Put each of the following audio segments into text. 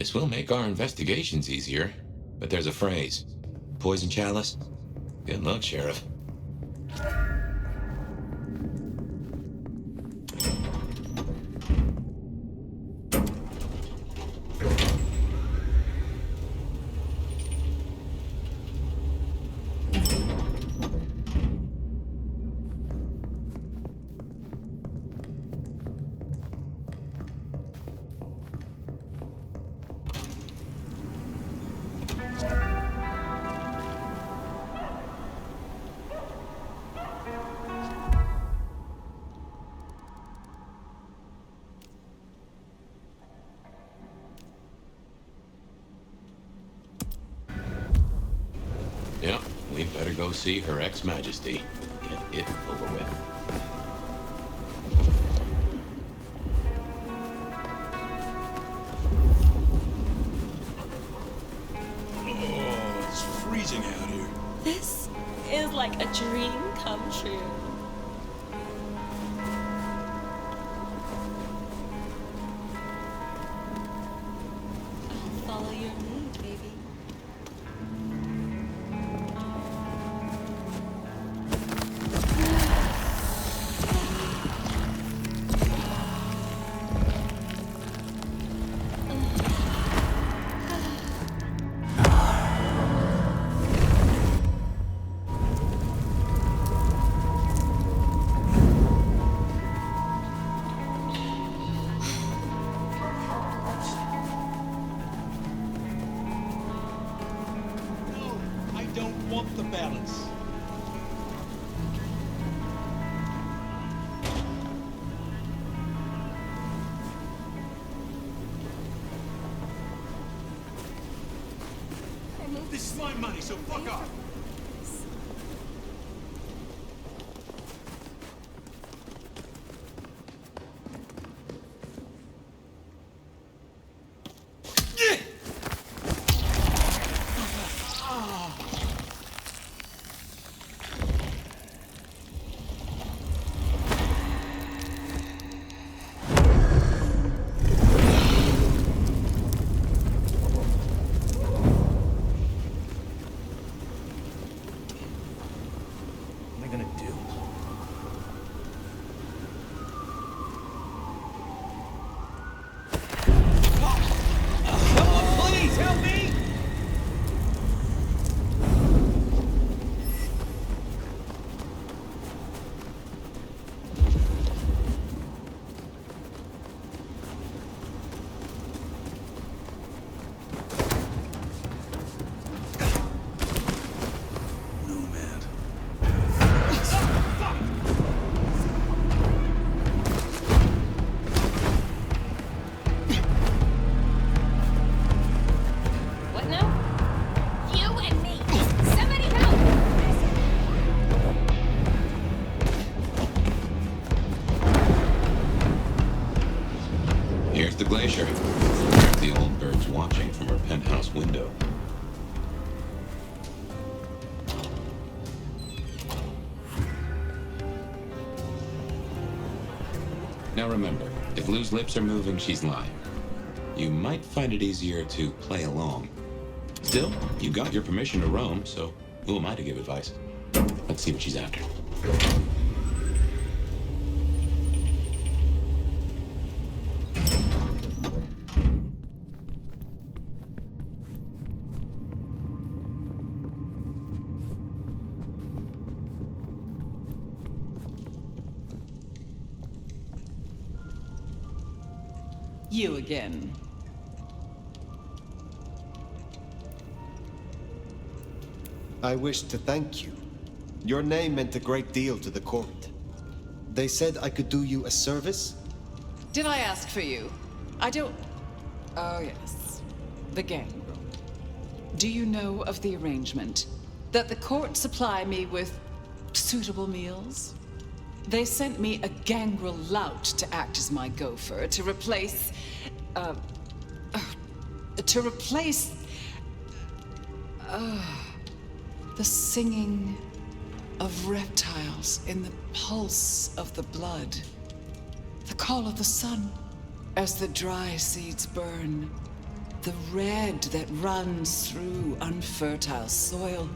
This will make our investigations easier, but there's a phrase. Poison chalice? Good luck, Sheriff. Yeah, we better go see Her Ex-Majesty. Get it over with. Oh, it's freezing out here. This is like a dream come true. I'll follow your mood, baby. The balance. This is my money, so fuck off. The glacier. The old bird's watching from her penthouse window. Now remember, if Lou's lips are moving, she's lying. You might find it easier to play along. Still, you got your permission to roam, so who am I to give advice? Let's see what she's after. You again. I wish to thank you. Your name meant a great deal to the court. They said I could do you a service? Did I ask for you? I don't... Oh, yes. The gangrel. Do you know of the arrangement? That the court supply me with suitable meals? They sent me a gangrel lout to act as my gopher, to replace... the singing of reptiles in the pulse of the blood. The call of the sun as the dry seeds burn. The red that runs through unfertile soil.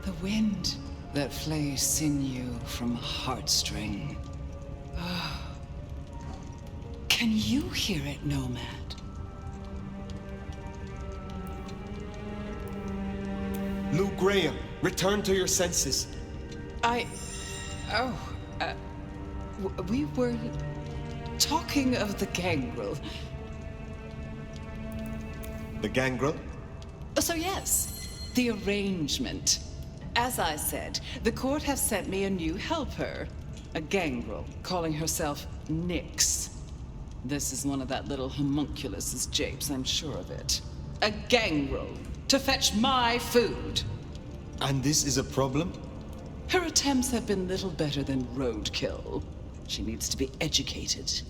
The wind that flays sinew from a heartstring. Can you hear it, Nomad? Lou Graham, return to your senses. We were talking of the gangrel. The gangrel? So yes, the arrangement. As I said, the court have sent me a new helper. A gangrel, calling herself Nyx. This is one of that little homunculus's japes, I'm sure of it. A gangrel, to fetch my food. And this is a problem? Her attempts have been little better than roadkill. She needs to be educated.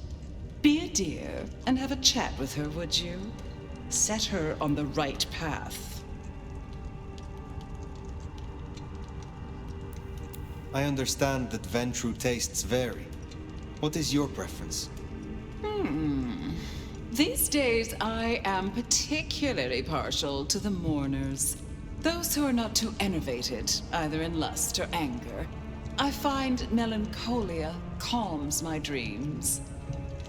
Be a dear and have a chat with her, would you? Set her on the right path. I understand that Ventru tastes vary. What is your preference? These days, I am particularly partial to the mourners. Those who are not too enervated, either in lust or anger. I find melancholia calms my dreams.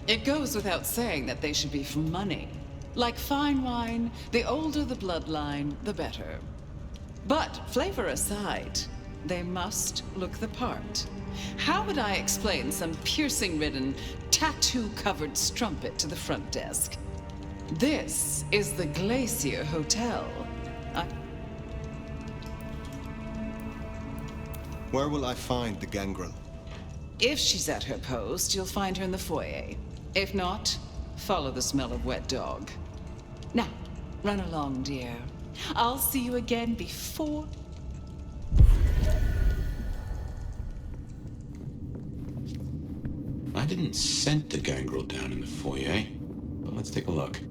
It goes without saying that they should be for money. Like fine wine, the older the bloodline, the better. But flavor aside, they must look the part. How would I explain some piercing-ridden, tattoo-covered strumpet to the front desk? This is the Glacier Hotel. Where will I find the gangrel? If she's at her post, you'll find her in the foyer. If not, follow the smell of wet dog. Now, run along, dear. I'll see you again before... I didn't scent the gangrel down in the foyer, but let's take a look.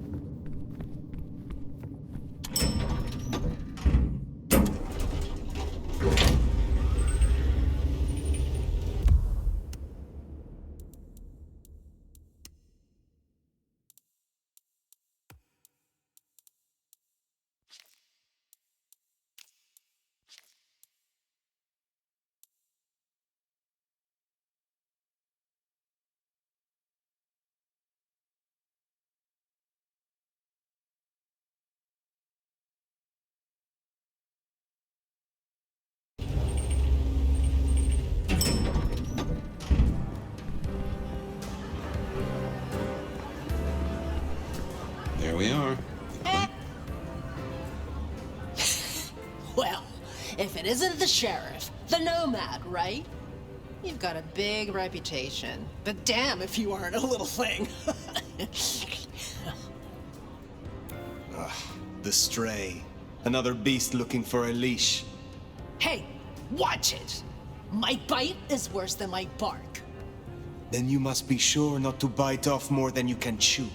There we are. Well, if it isn't the sheriff, the Nomad, right? You've got a big reputation, but damn if you aren't a little thing. The stray. Another beast looking for a leash. Hey, watch it! My bite is worse than my bark. Then you must be sure not to bite off more than you can chew.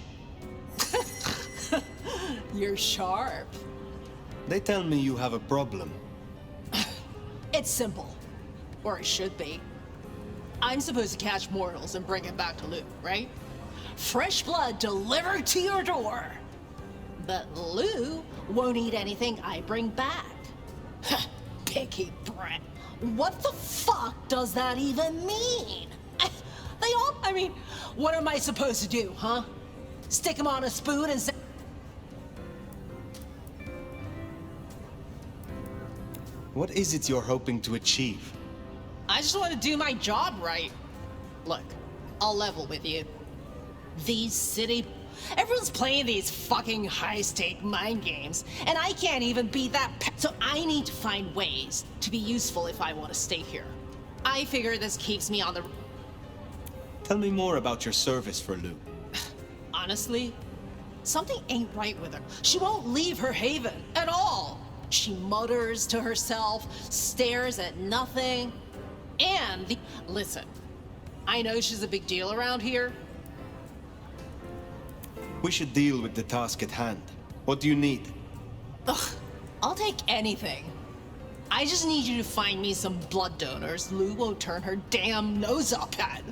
You're sharp. They tell me you have a problem. It's simple. Or it should be. I'm supposed to catch mortals and bring them back to Lou, right? Fresh blood delivered to your door. But Lou won't eat anything I bring back. Picky brat. What the fuck does that even mean? I mean, what am I supposed to do, huh? Stick him on a spoon and say... What is it you're hoping to achieve? I just want to do my job right. Look, I'll level with you. These city... Everyone's playing these fucking high-stake mind games, and I can't even beat that so I need to find ways to be useful if I want to stay here. I figure this keeps me on the... Tell me more about your service for Lou. Honestly, something ain't right with her. She won't leave her haven at all. She mutters to herself, stares at nothing, and listen, I know she's a big deal around here. We should deal with the task at hand. What do you need? Ugh, I'll take anything. I just need you to find me some blood donors Lou won't turn her damn nose up at.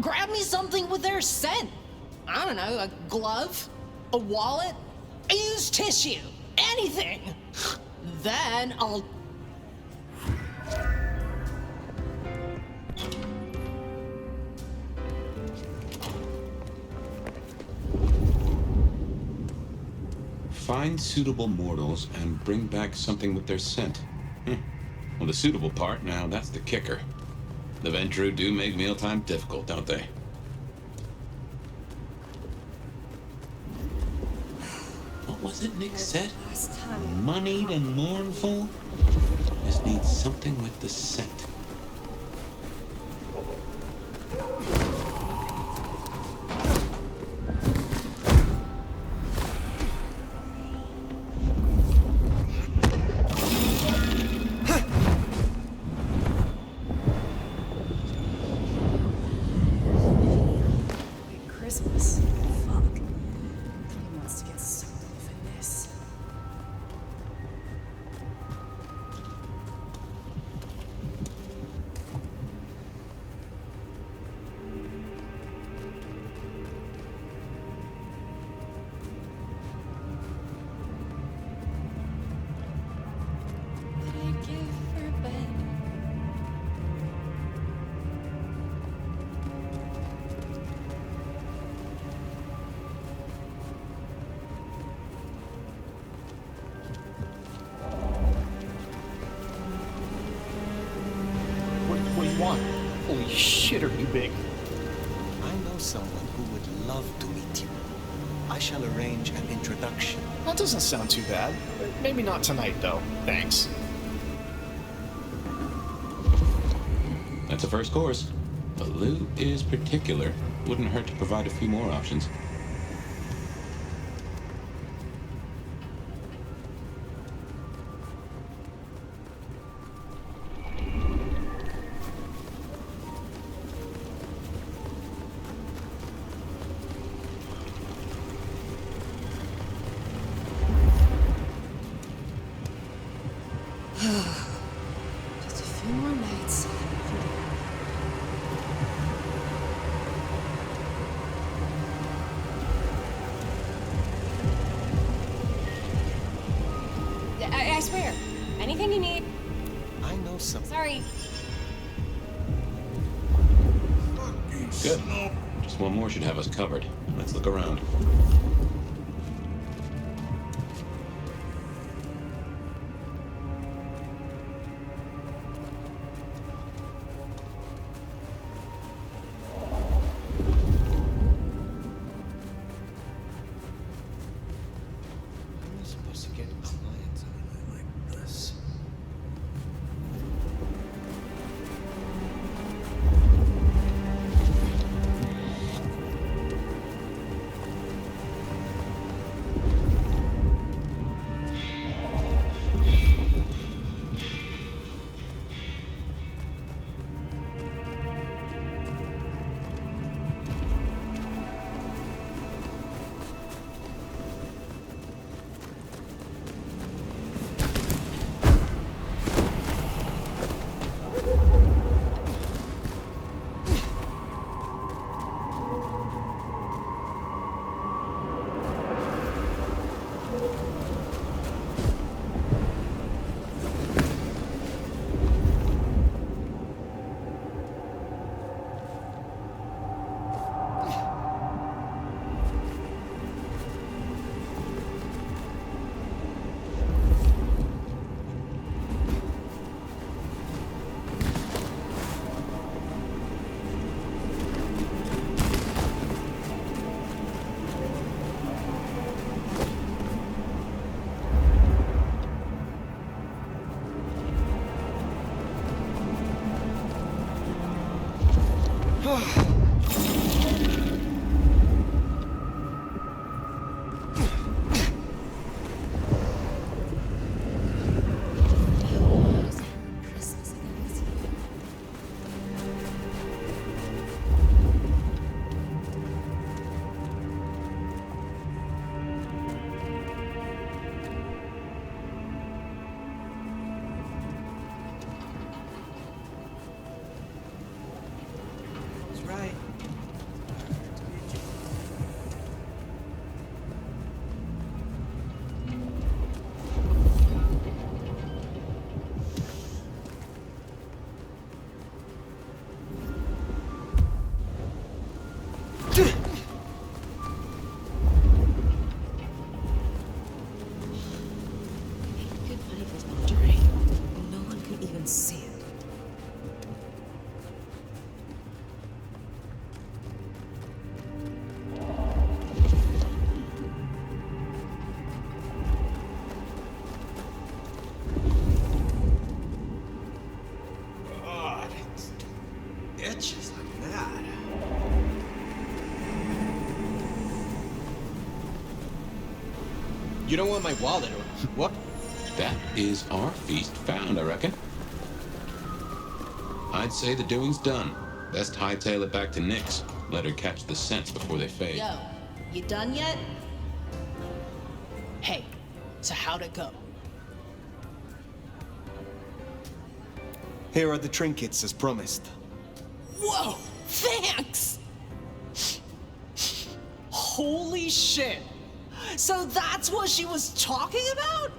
Grab me something with their scent. I don't know, a glove, a wallet, Use tissue. Anything. Then I'll... Find suitable mortals and bring back something with their scent. Well, the suitable part, now that's the kicker. The Ventru do make mealtime difficult, don't they? What was it Nick said? Moneyed and mournful? Just need something with the scent. Christmas. Fuck. He wants to get sucked off in this. What did I give for bed? What do you want? Holy shit, are you big? I know someone who would love to meet you. I shall arrange an introduction. That doesn't sound too bad. Maybe not tonight, though. Thanks. That's a first course. But Lou is particular. Wouldn't hurt to provide a few more options. Just a few more nights. I swear, anything you need. I know someone. Sorry. Good. Just one more should have us covered. Let's look around. How am I supposed to get clients out of it like this? You don't want my wallet or what? That is our feast found, I reckon. I'd say the doing's done. Best hightail it back to Nyx. Let her catch the scents before they fade. Yo, you done yet? Hey, so how'd it go? Here are the trinkets as promised. Whoa, thanks! Holy shit! So that's what she was talking about?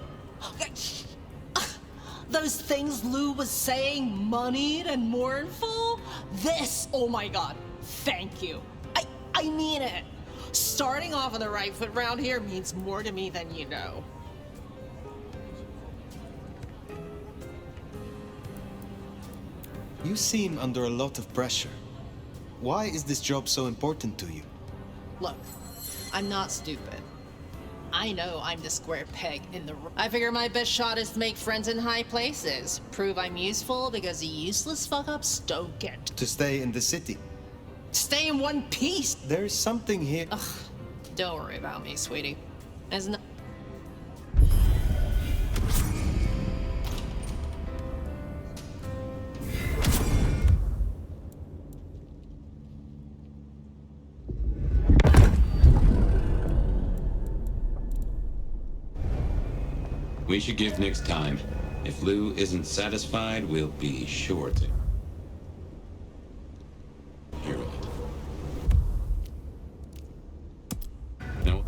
Those things Lou was saying, moneyed and mournful? This, oh my god, thank you. I mean it. Starting off on the right foot round here means more to me than you know. You seem under a lot of pressure. Why is this job so important to you? Look, I'm not stupid. I know I'm the square peg in the I figure my best shot is to make friends in high places. Prove I'm useful because the useless fuck-ups don't get. To stay in the city. Stay in one piece. There's something here. Ugh, don't worry about me, sweetie. As no We should give Nyx time. If Lou isn't satisfied, we'll be sure to hear of it. Now,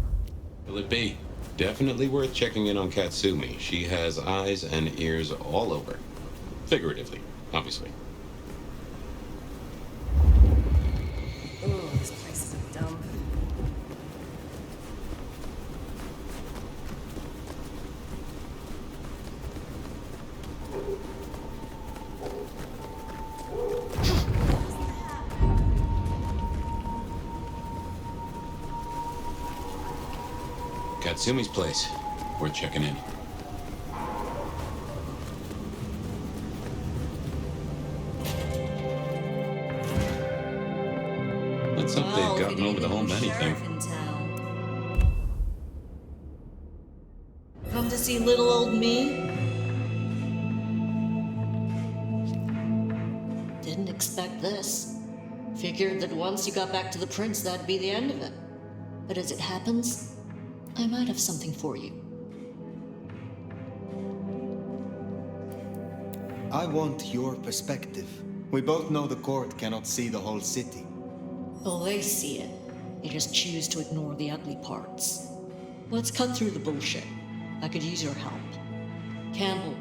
will it be? Definitely worth checking in on Katsumi. She has eyes and ears all over. Figuratively, obviously. Oh, this place is a dump. Katsumi's place. Worth checking in. Let's hope they've gotten over the whole Manny thing. In town. Come to see little old me? Didn't expect this. Figured that once you got back to the prince, that'd be the end of it. But as it happens, I might have something for you. I want your perspective. We both know the court cannot see the whole city. Oh, they see it. They just choose to ignore the ugly parts. Let's cut through the bullshit. I could use your help. Campbell,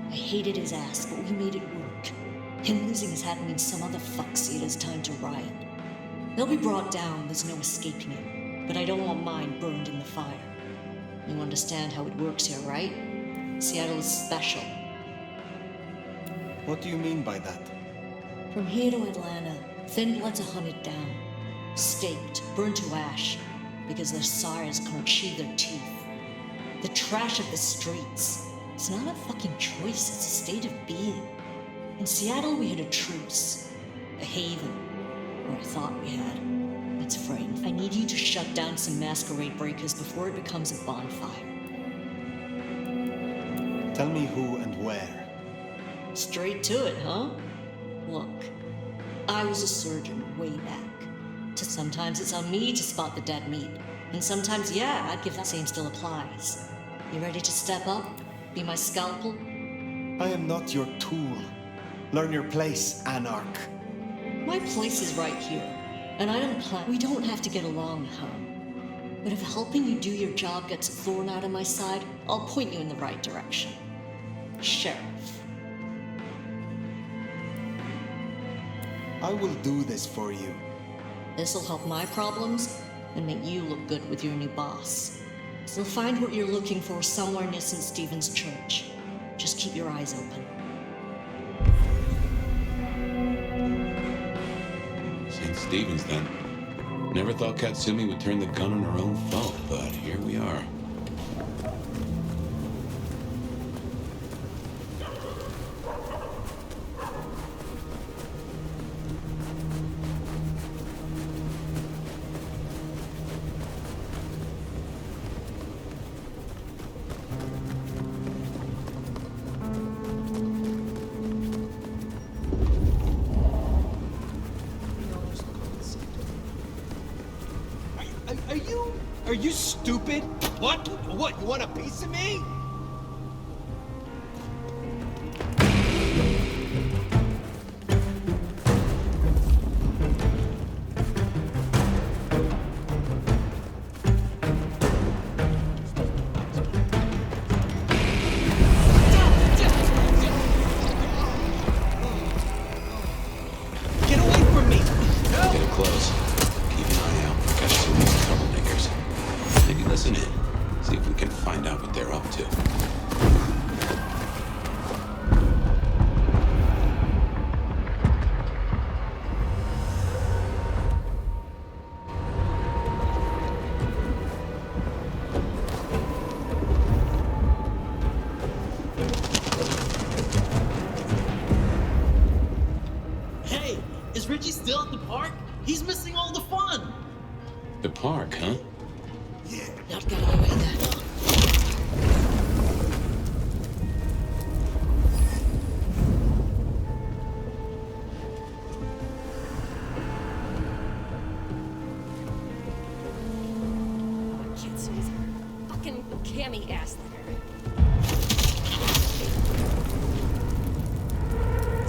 I hated his ass, but we made it work. Him losing his hat means some other fuck see it as time to riot. They'll be brought down, there's no escaping it. But I don't want mine burned in the fire. You understand how it works here, right? Seattle is special. What do you mean by that? From here to Atlanta, thin bloods are hunted down, staked, burned to ash, because their sires can't sheathe their teeth. The trash of the streets. It's not a fucking choice, it's a state of being. In Seattle, we had a truce, a haven, or I thought we had. It's fraying. I need you to shut down some masquerade breakers before it becomes a bonfire. Tell me who and where. Straight to it, huh? Look, I was a surgeon way back. Sometimes it's on me to spot the dead meat. And sometimes, yeah, I'd give that same still applies. You ready to step up? Be my scalpel? I am not your tool. Learn your place, anarch. My place is right here. And I don't plan. We don't have to get along, huh? But if helping you do your job gets a thorn out of my side, I'll point you in the right direction. Sheriff. I will do this for you. This'll help my problems and make you look good with your new boss. So find what you're looking for somewhere near St. Stephen's Church. Just keep your eyes open. St. Stephen's, then. Never thought Katsumi would turn the gun on her own foe, but here we are. Are you stupid? What? What? You want a piece of me? Get away from me! Get it close. Keep an eye out for Katsumi's troublemakers. Maybe listen in. See if we can find out what they're up to. Hey, is Richie still at the park? He's missing all the fun. The park, huh? Not gonna away that long. Katsumi's fucking Cammy ass letter.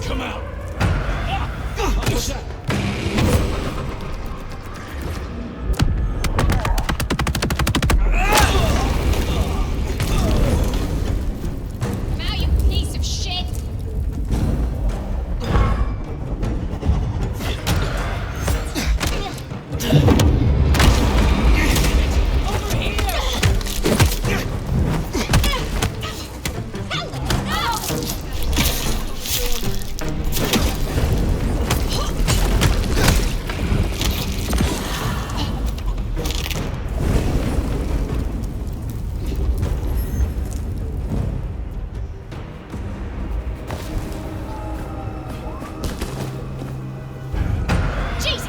Come out! What's that? Come out, you piece of shit! Over here! Jesus!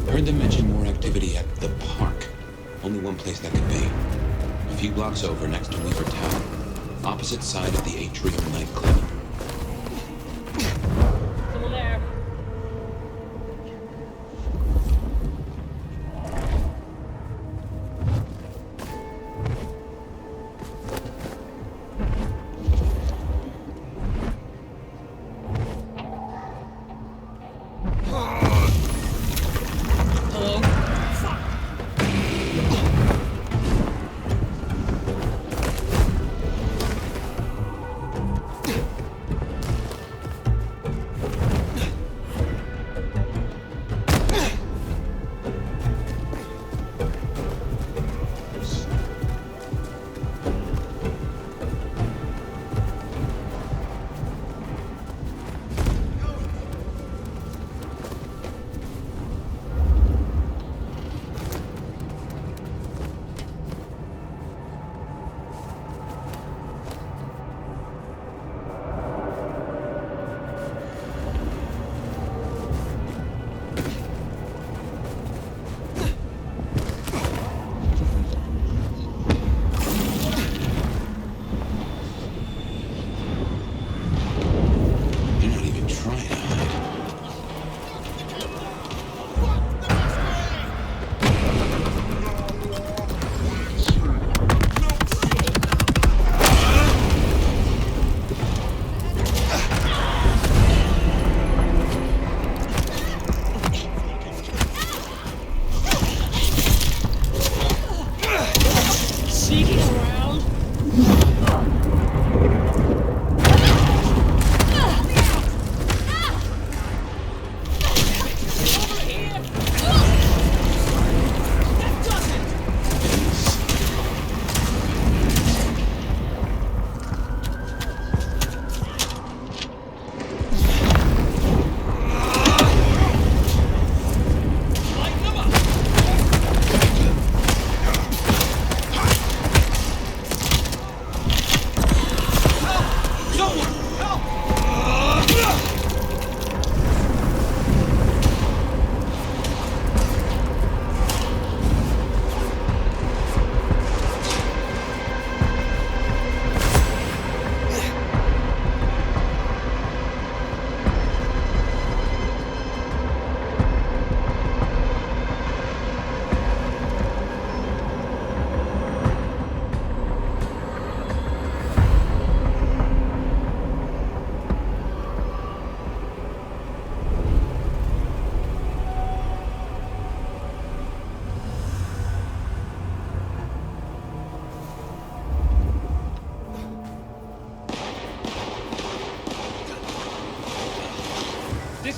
Heard them mention more activity at the park. Only one place that could be. A few blocks over next to Weaver Tower. Opposite side of the Atrium nightclub. Someone there. Hello?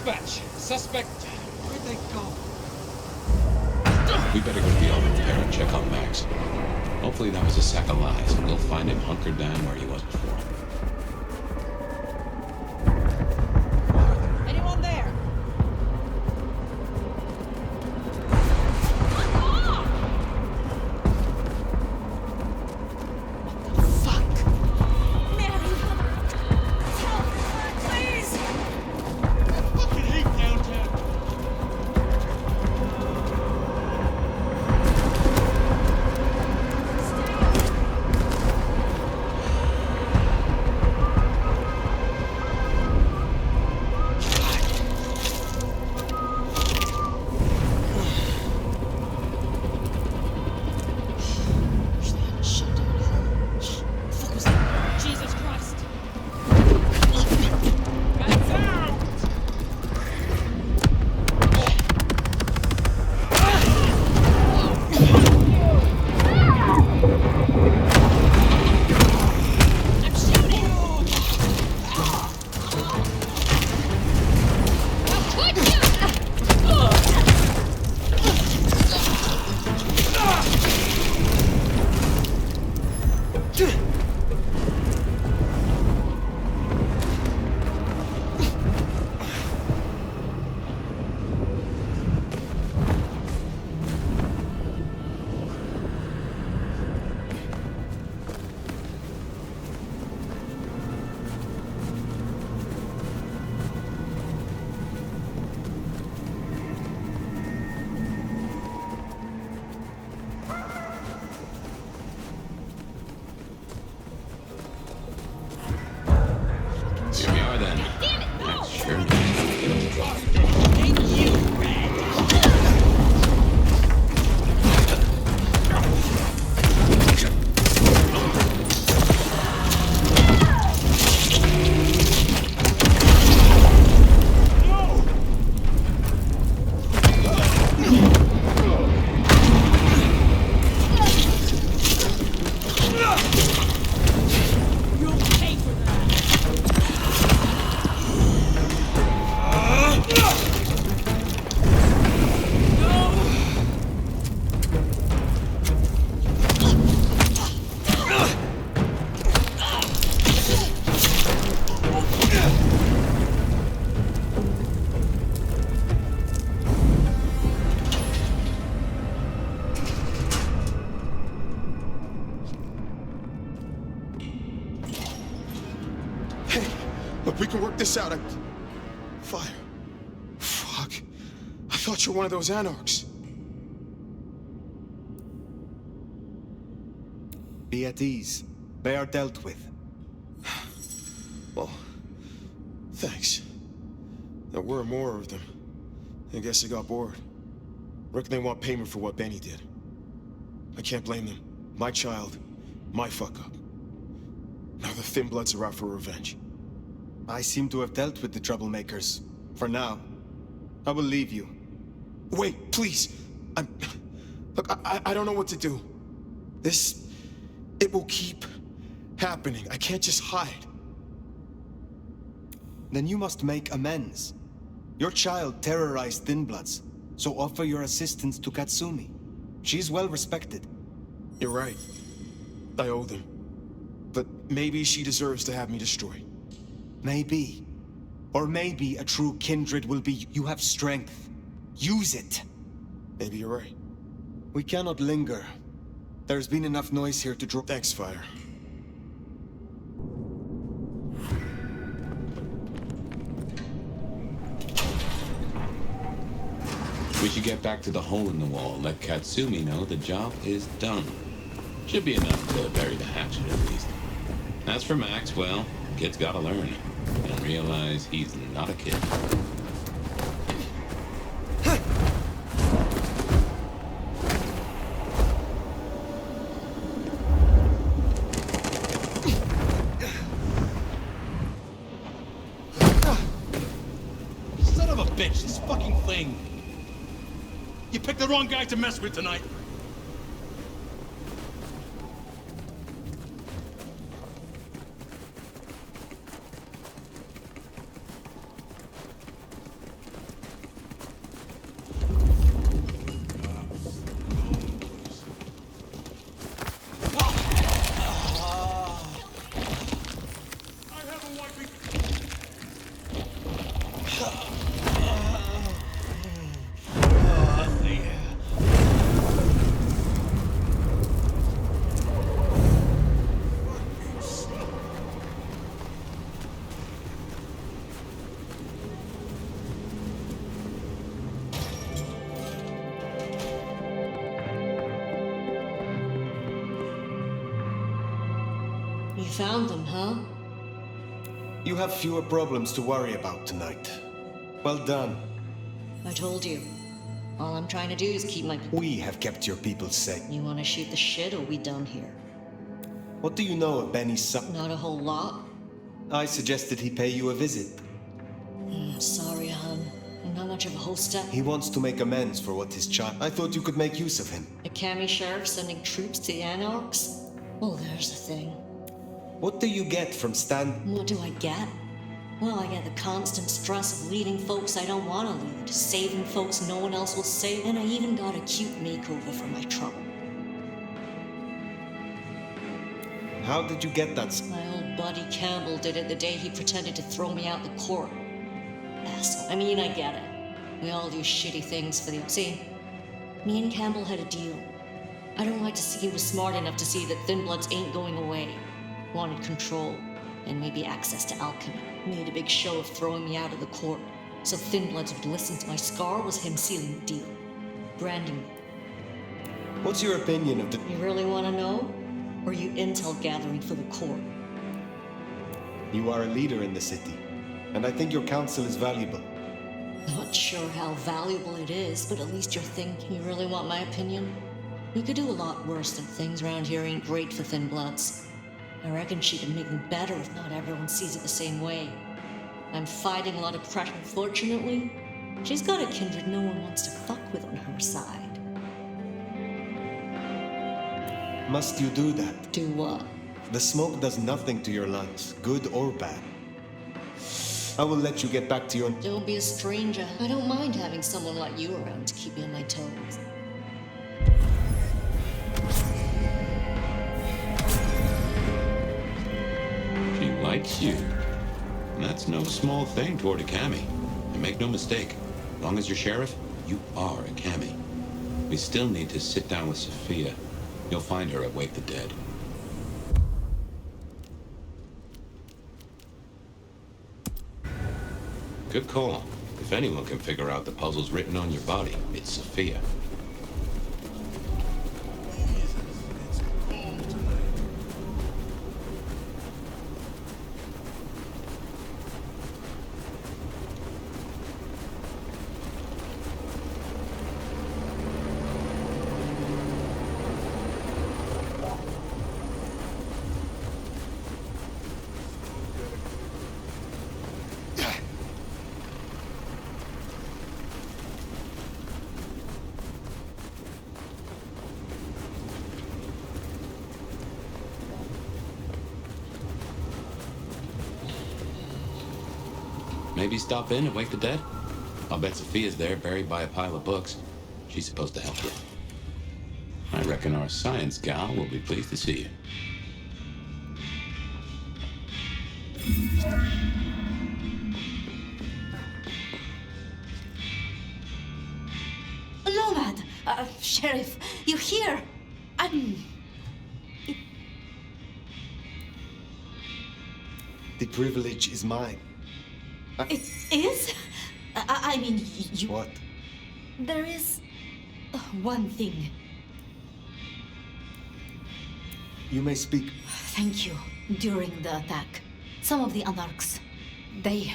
Dispatch. Suspect. Where'd they go? We better go to the auto repair and check on Max. Hopefully that was a sack of lies, and we'll find him hunkered down where he was before. Anyone there? Look, we can work this out. Fire. Fuck. I thought you were one of those anarchs. Be at ease. They are dealt with. Well, thanks. There were more of them. I guess they got bored. Reckon they want payment for what Benny did. I can't blame them. My child, my fuck-up. Now the Thin Bloods are out for revenge. I seem to have dealt with the troublemakers. For now. I will leave you. Wait, please. Look, I don't know what to do. It will keep happening. I can't just hide. Then you must make amends. Your child terrorized Thin Bloods, so offer your assistance to Katsumi. She's well respected. You're right. I owe them. But maybe she deserves to have me destroyed. Maybe. Or maybe a true kindred will be you have strength. Use it. Maybe you're right. We cannot linger. There's been enough noise here to draw. Thanks, Fire. We should get back to the hole in the wall. Let Katsumi know the job is done. Should be enough to bury the hatchet, at least. As for Max, well, kid's gotta learn. And realize he's not a kid. Son of a bitch, this fucking thing. You picked the wrong guy to mess with tonight. You found them, huh? You have fewer problems to worry about tonight. Well done. I told you. All I'm trying to do is keep my... We have kept your people safe. You want to shoot the shit, or we done here? What do you know of Benny's son? Not a whole lot. I suggested he pay you a visit. Sorry, hon. I'm not much of a host. He wants to make amends for what his child... I thought you could make use of him. A Kami sheriff sending troops to the anarchs? Well, there's the thing. What do you get from What do I get? Well, I get the constant stress of leading folks I don't want to lead, saving folks no one else will save, and I even got a cute makeover for my trouble. How did you get that? My old buddy Campbell did it the day he pretended to throw me out the court. Asshole. I mean, I get it. We all do shitty things for the... See, me and Campbell had a deal. I don't like to see he was smart enough to see that Thin Bloods ain't going away. Wanted control, and maybe access to alchemy. Made a big show of throwing me out of the court, so Thin Bloods would listen to my scar was him sealing the deal. Branding me. What's your opinion of the... You really want to know? Or are you intel gathering for the court? You are a leader in the city, and I think your counsel is valuable. Not sure how valuable it is, but at least you're thinking. You really want my opinion? We could do a lot worse than things around here ain't great for Thin Bloods. I reckon she could make them better if not everyone sees it the same way. I'm fighting a lot of pressure, fortunately. She's got a kindred no one wants to fuck with on her side. Must you do that? Do what? The smoke does nothing to your lungs, good or bad. I will let you get back to your... Don't be a stranger. I don't mind having someone like you around to keep me on my toes. She likes you. And that's no small thing toward a Kami. And make no mistake, as long as you're sheriff, you are a Kami. We still need to sit down with Sophia. You'll find her at Wake the Dead. Good call. If anyone can figure out the puzzles written on your body, it's Sophia. Maybe stop in and Wake the Dead? I'll bet Sophia's there, buried by a pile of books. She's supposed to help you. I reckon our science gal will be pleased to see you. Nomad! Sheriff, you're here! The privilege is mine. It is? I mean, you... What? There is... one thing. You may speak. Thank you. During the attack, some of the anarchs, they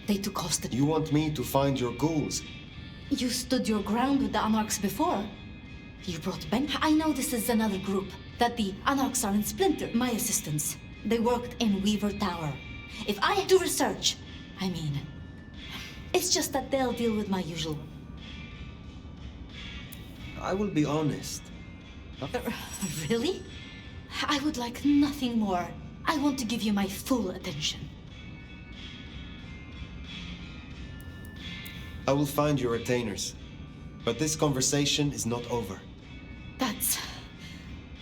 took hostage. You want me to find your ghouls? You stood your ground with the anarchs before. You brought Ben. I know this is another group, that the anarchs are in Splinter. My assistants, they worked in Weaver Tower. If I do research, I mean, it's just that they'll deal with my usual. I will be honest. Really? I would like nothing more. I want to give you my full attention. I will find your retainers. But this conversation is not over. That's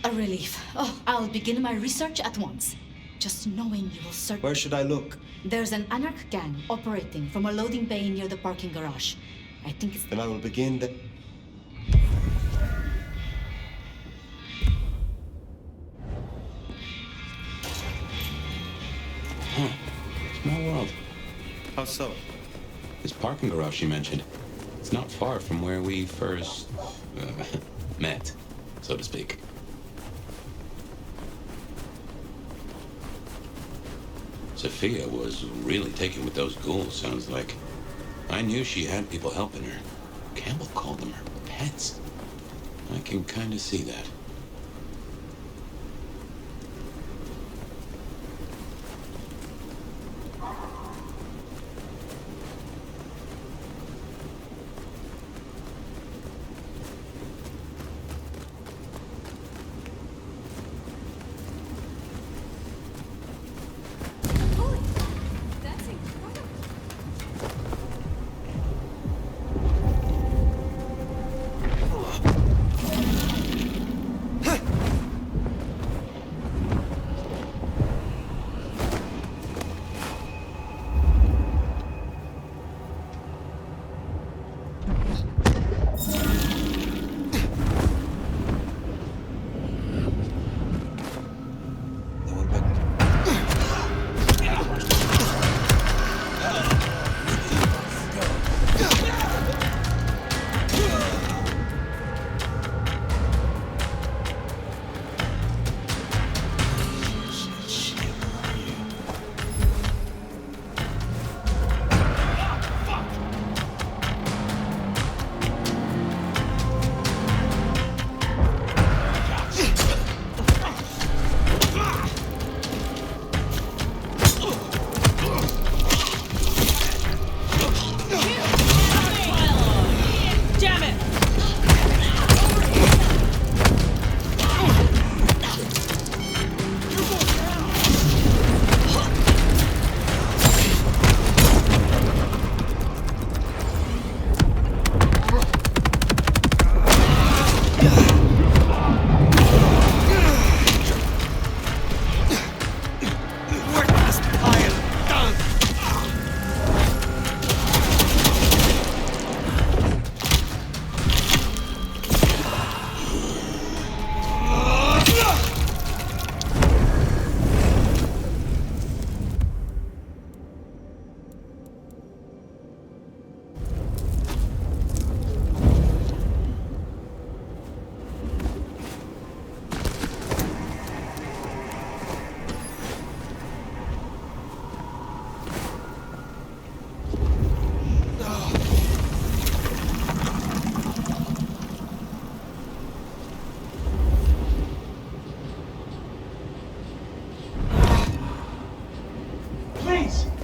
a relief. Oh, I'll begin my research at once. Just knowing you will search... Where should I look? There's an anarch gang operating from a loading bay near the parking garage. I think it's... Then I will begin the... Huh. Small world. How so? This parking garage you mentioned, it's not far from where we first met, so to speak. Sophia was really taken with those ghouls, sounds like. I knew she had people helping her. Campbell called them her pets. I can kind of see that.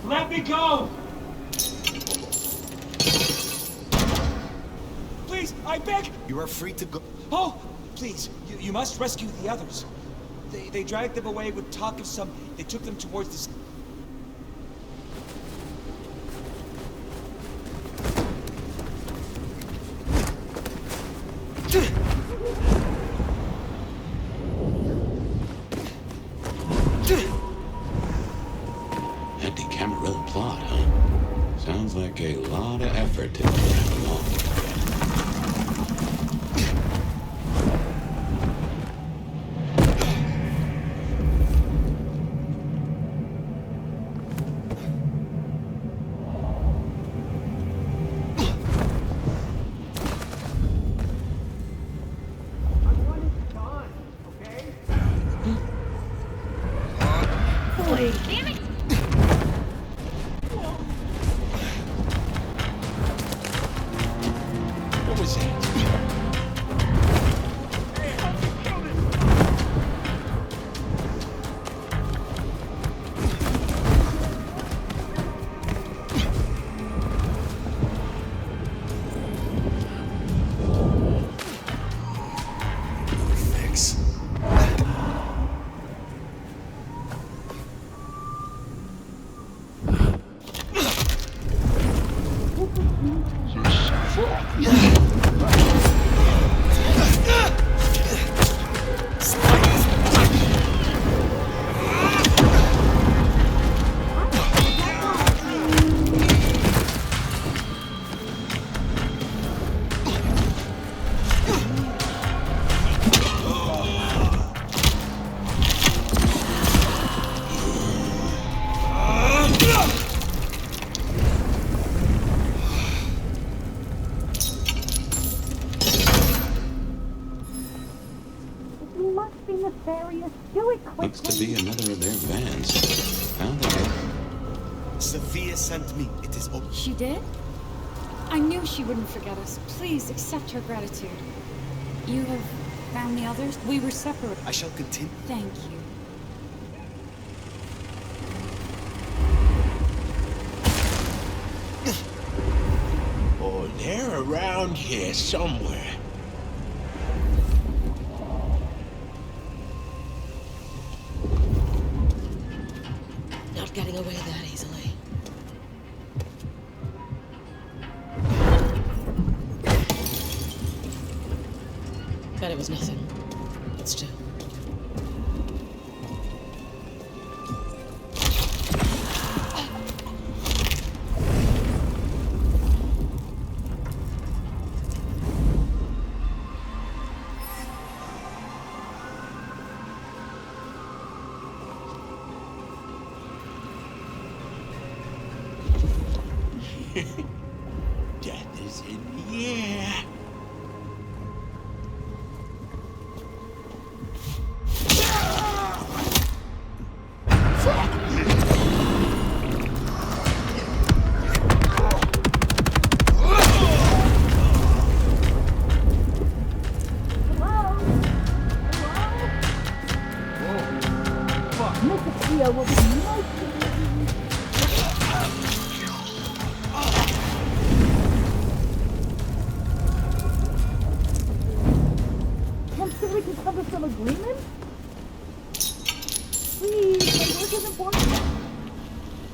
Let me go! Please, I beg! You are free to go. Oh, please, you must rescue the others. They dragged them away with talk of some... They took them towards this... Anti-Camarilla plot, huh? Sounds like a lot of effort to grab them all. be nefarious. Do it quickly. Looks to be another of their vans. Found it. Sophia sent me. It is all. She did? I knew she wouldn't forget us. Please accept her gratitude. You have found the others? We were separate. I shall continue. Thank you. Oh, they're around here somewhere. Not getting away that easily. Bet it was nothing. But still. Death is in the air.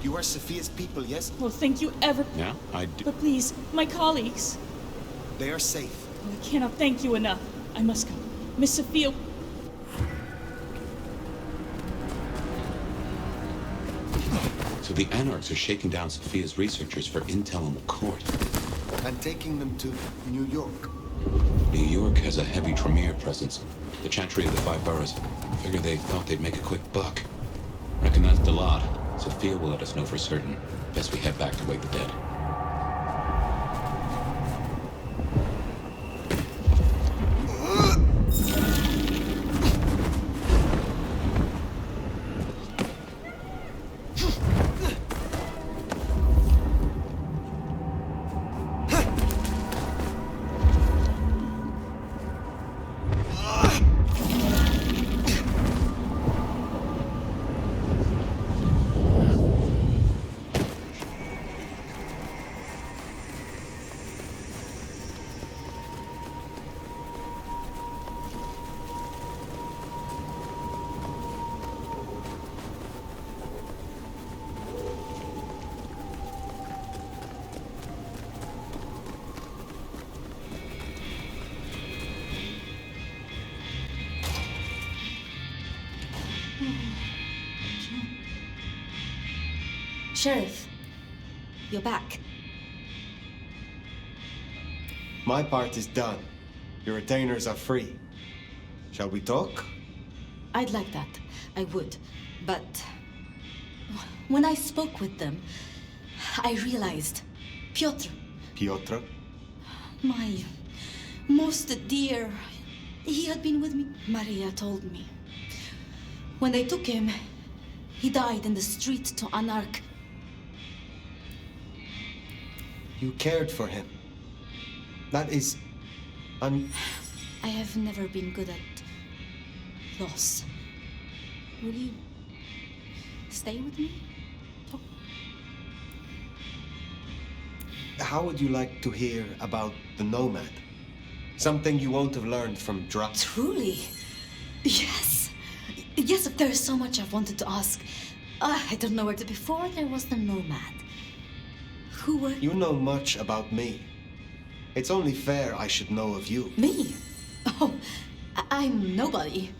You are Sophia's people, yes? Well, thank you ever. Yeah, I do. But please, my colleagues. They are safe. I cannot thank you enough. I must go. Miss Sophia. So the anarchs are shaking down Sophia's researchers for intel on the court. And taking them to New York. New York has a heavy Tremere presence. The Chantry of the Five Boroughs. Figure they thought they'd make a quick buck. Reckon that's the lot. Sophia will let us know for certain. Best we head back to wake the dead. Sheriff, you're back. My part is done. Your retainers are free. Shall we talk? I'd like that. I would. But when I spoke with them, I realized Piotr. Piotr? My most dear. He had been with me. Maria told me. When they took him, he died in the street to anarch. You cared for him. That is... I have never been good at loss. Will you stay with me? Talk. How would you like to hear about the Nomad? Something you won't have learned from Truly? Yes. Yes, there is so much I've wanted to ask. I don't know where to... Before there was the Nomad. Who were... You know much about me. It's only fair I should know of you. Me? Oh, I'm nobody.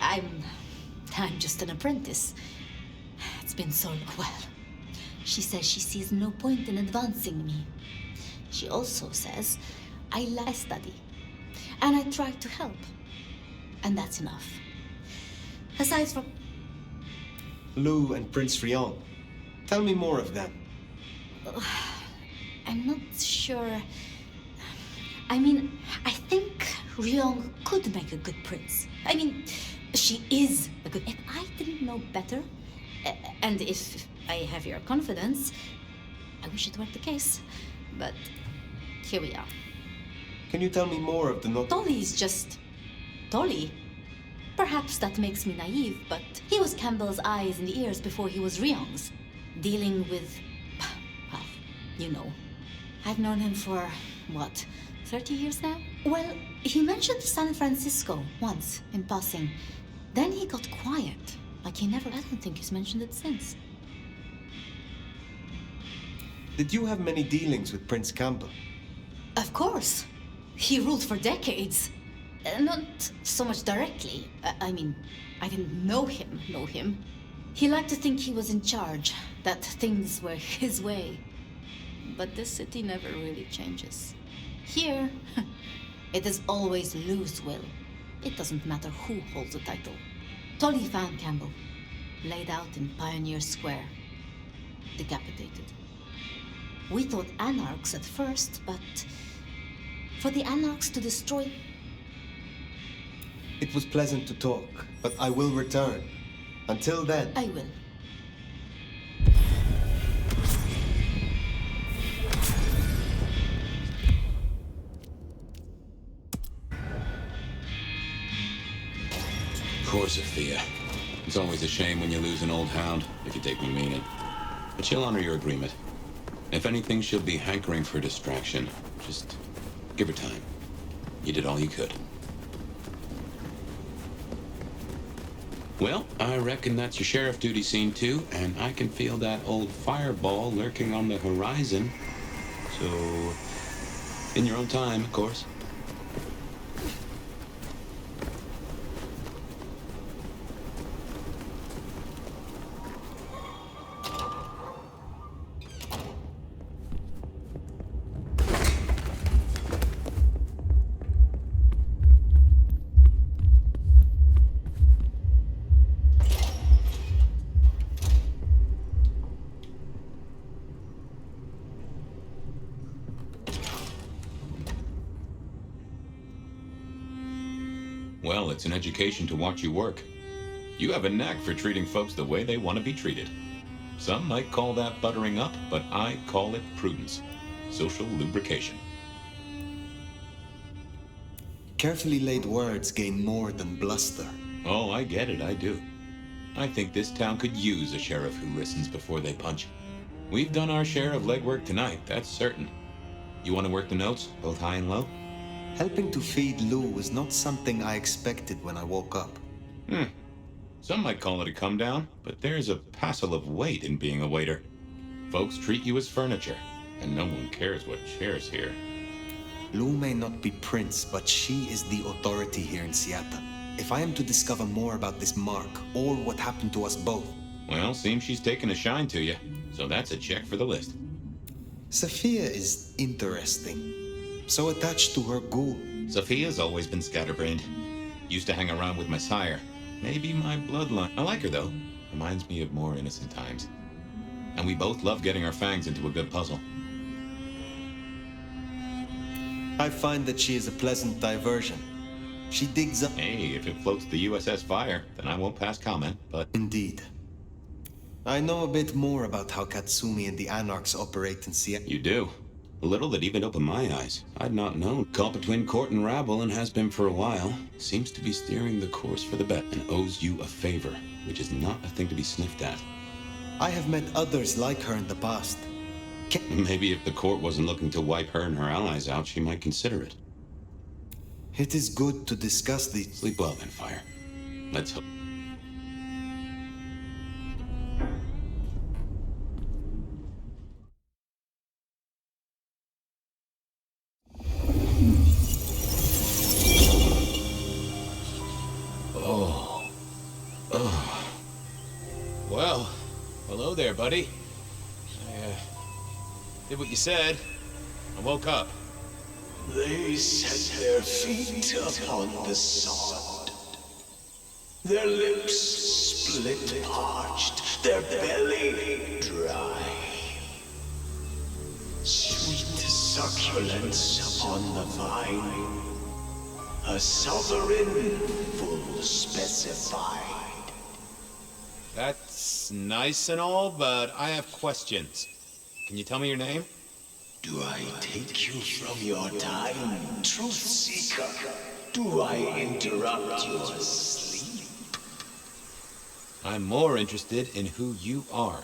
I'm just an apprentice. It's been so well. She says she sees no point in advancing me. She also says I study. And I try to help. And that's enough. Aside from... Lou and Prince Rion. Tell me more of them. I'm not sure. I mean, I think Ryong could make a good prince. I mean, she is a good... If I didn't know better, and if I have your confidence, I wish it were the case. But here we are. Can you tell me more of the Tolly's just... Tolly? Perhaps that makes me naive, but he was Campbell's eyes and ears before he was Ryong's. Dealing with... well, you know. I've known him for, what, 30 years now? Well, he mentioned San Francisco once, in passing. Then he got quiet. Like he never... I don't think he's mentioned it since. Did you have many dealings with Prince Campbell? Of course. He ruled for decades. Not so much directly. I mean, I didn't know him. He liked to think he was in charge, that things were his way. But this city never really changes. Here, it is always Lou's will. It doesn't matter who holds the title. Tolly found Campbell, laid out in Pioneer Square, decapitated. We thought anarchs at first, but for the anarchs to destroy... It was pleasant to talk, but I will return. Until then... I will. Poor Sophia. It's always a shame when you lose an old hound, if you take me meaning. But she'll honor your agreement. If anything, she'll be hankering for distraction. Just give her time. You did all you could. Well, I reckon that's your sheriff duty scene too, and I can feel that old fireball lurking on the horizon. So, in your own time, of course. Well, it's an education to watch you work. You have a knack for treating folks the way they want to be treated. Some might call that buttering up, but I call it prudence. Social lubrication. Carefully laid words gain more than bluster. Oh, I get it, I do. I think this town could use a sheriff who listens before they punch. We've done our share of legwork tonight, that's certain. You want to work the notes, both high and low? Helping to feed Lou was not something I expected when I woke up. Some might call it a come down, but there's a passel of weight in being a waiter. Folks treat you as furniture, and no one cares what shares here. Lou may not be prince, but she is the authority here in Seattle. If I am to discover more about this mark, or what happened to us both... Well, seems she's taken a shine to you, so that's a check for the list. Sophia is interesting. So attached to her ghoul. Sophia's always been scatterbrained. Used to hang around with my sire. Maybe my bloodline. I like her, though. Reminds me of more innocent times. And we both love getting our fangs into a good puzzle. I find that she is a pleasant diversion. She digs up... Hey, if it floats the USS Fire, then I won't pass comment, but... Indeed. I know a bit more about how Katsumi and the Anarchs operate in Seattle. You do? A little that even opened my eyes. I'd not known. Caught between court and rabble and has been for a while. Seems to be steering the course for the bet and owes you a favor, which is not a thing to be sniffed at. I have met others like her in the past. Maybe if the court wasn't looking to wipe her and her allies out, she might consider it. It is good to discuss these. Sleep well then, Fire. Let's hope. Well, hello there, buddy. I did what you said. I woke up. They set their feet upon the sod. Their lips split parched, their belly dry. Sweet succulence upon the vine. A sovereign full specified. That's nice and all, but I have questions. Can you tell me your name? Do I take you from your time, truth seeker? Do I interrupt your sleep? I'm more interested in who you are.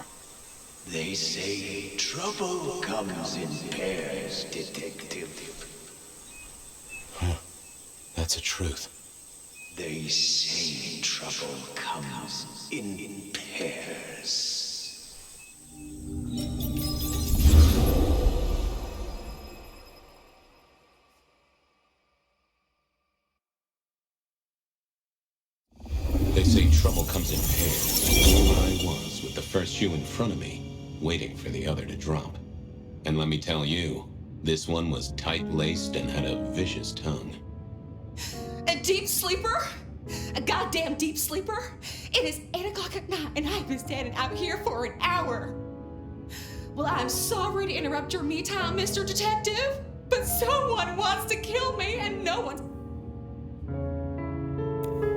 They say trouble comes in pairs, detective. Huh. That's a truth. They say trouble comes in pairs. They say trouble comes in pairs. Here I was with the first shoe in front of me, waiting for the other to drop. And let me tell you, this one was tight-laced and had a vicious tongue. A deep sleeper? A goddamn deep sleeper? It is 8 o'clock at night and I've been standing out here for an hour. Well, I'm sorry to interrupt your me time, Mr. Detective, but someone wants to kill me and no one's...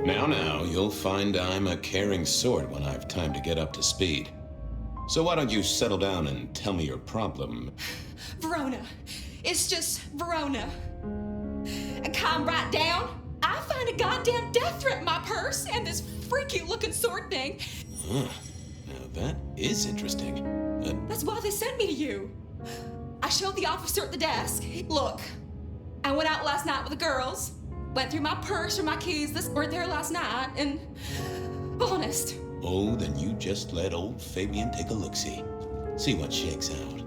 Now, you'll find I'm a caring sort when I've time to get up to speed. So why don't you settle down and tell me your problem? Verona. It's just Verona. And calm right down. I find a goddamn death threat in my purse and this freaky looking sword thing. Huh. Now that is interesting. That's why they sent me to you. I showed the officer at the desk. Look, I went out last night with the girls. Went through my purse or my keys that were there last night and... honest. Oh, then you just let old Fabian take a look-see. See what shakes out.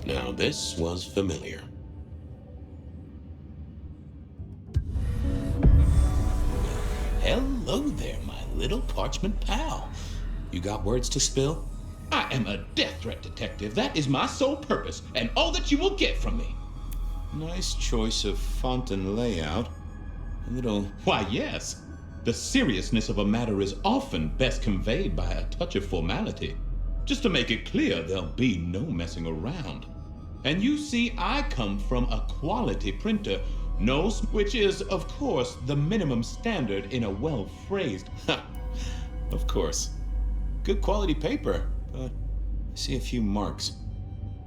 Now this was familiar. Hello there, my little parchment pal. You got words to spill? I am a death threat detective. That is my sole purpose, and all that you will get from me. Nice choice of font and layout. A little... Why, yes. The seriousness of a matter is often best conveyed by a touch of formality. Just to make it clear, there'll be no messing around. And you see, I come from a quality printer, which is, of course, the minimum standard in a well-phrased... Of course. Good quality paper, but I see a few marks.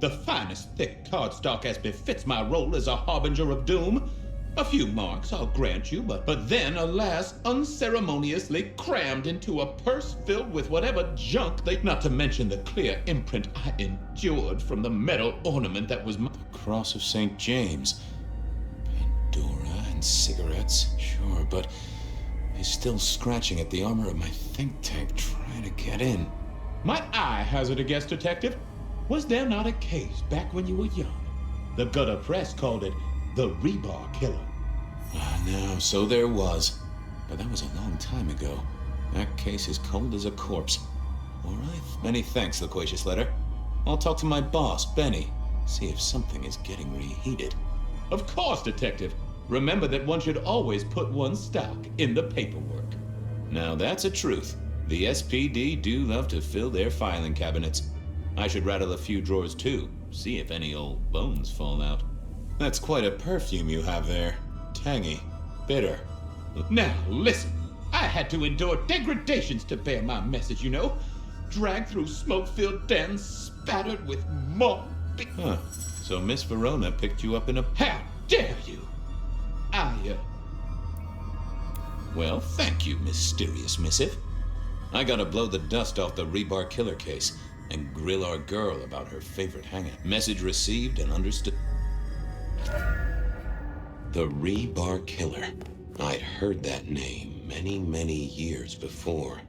The finest thick cardstock as befits my role as a harbinger of doom. A few marks, I'll grant you, but then, alas, unceremoniously crammed into a purse filled with whatever junk they... Not to mention the clear imprint I endured from the metal ornament that was my... The Cross of St. James. Pandora and cigarettes, sure, but he's still scratching at the armor of my think tank trying to get in. Might I hazard a guess, detective? Was there not a case back when you were young? The gutter press called it the rebar killer. No, so there was. But that was a long time ago. That case is cold as a corpse. All right, many thanks, loquacious letter. I'll talk to my boss, Benny. See if something is getting reheated. Of course, detective. Remember that one should always put one's stock in the paperwork. Now that's a truth. The SPD do love to fill their filing cabinets. I should rattle a few drawers too, see if any old bones fall out. That's quite a perfume you have there. Tangy. Bitter. Now, listen. I had to endure degradations to bear my message, you know. Dragged through smoke-filled dens, spattered with mud. Huh. So Miss Verona picked you up in a... How dare you! Well, thank you, mysterious missive. I gotta blow the dust off the rebar killer case and grill our girl about her favorite hangout. Message received and understood. The Rebar Killer. I'd heard that name many, many years before.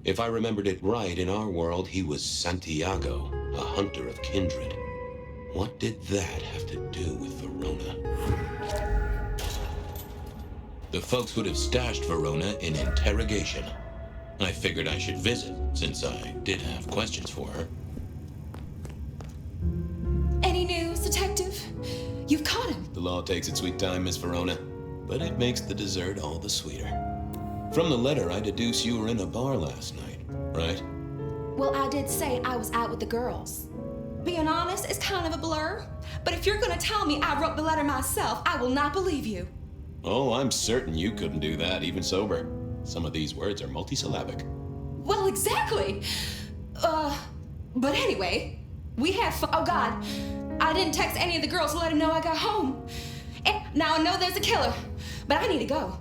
If I remembered it right, in our world, he was Santiago, a hunter of kindred. What did that have to do with Verona? The folks would have stashed Verona in interrogation. I figured I should visit, since I did have questions for her. Any news, Detective? You've caught him. The law takes its sweet time, Miss Verona, but it makes the dessert all the sweeter. From the letter, I deduce you were in a bar last night, right? Well, I did say I was out with the girls. Being honest, it's kind of a blur. But if you're gonna tell me I wrote the letter myself, I will not believe you. Oh, I'm certain you couldn't do that, even sober. Some of these words are multisyllabic. Well, exactly. But anyway, we had fun. Oh, God. I didn't text any of the girls to let them know I got home. And now I know there's a killer, but I need to go.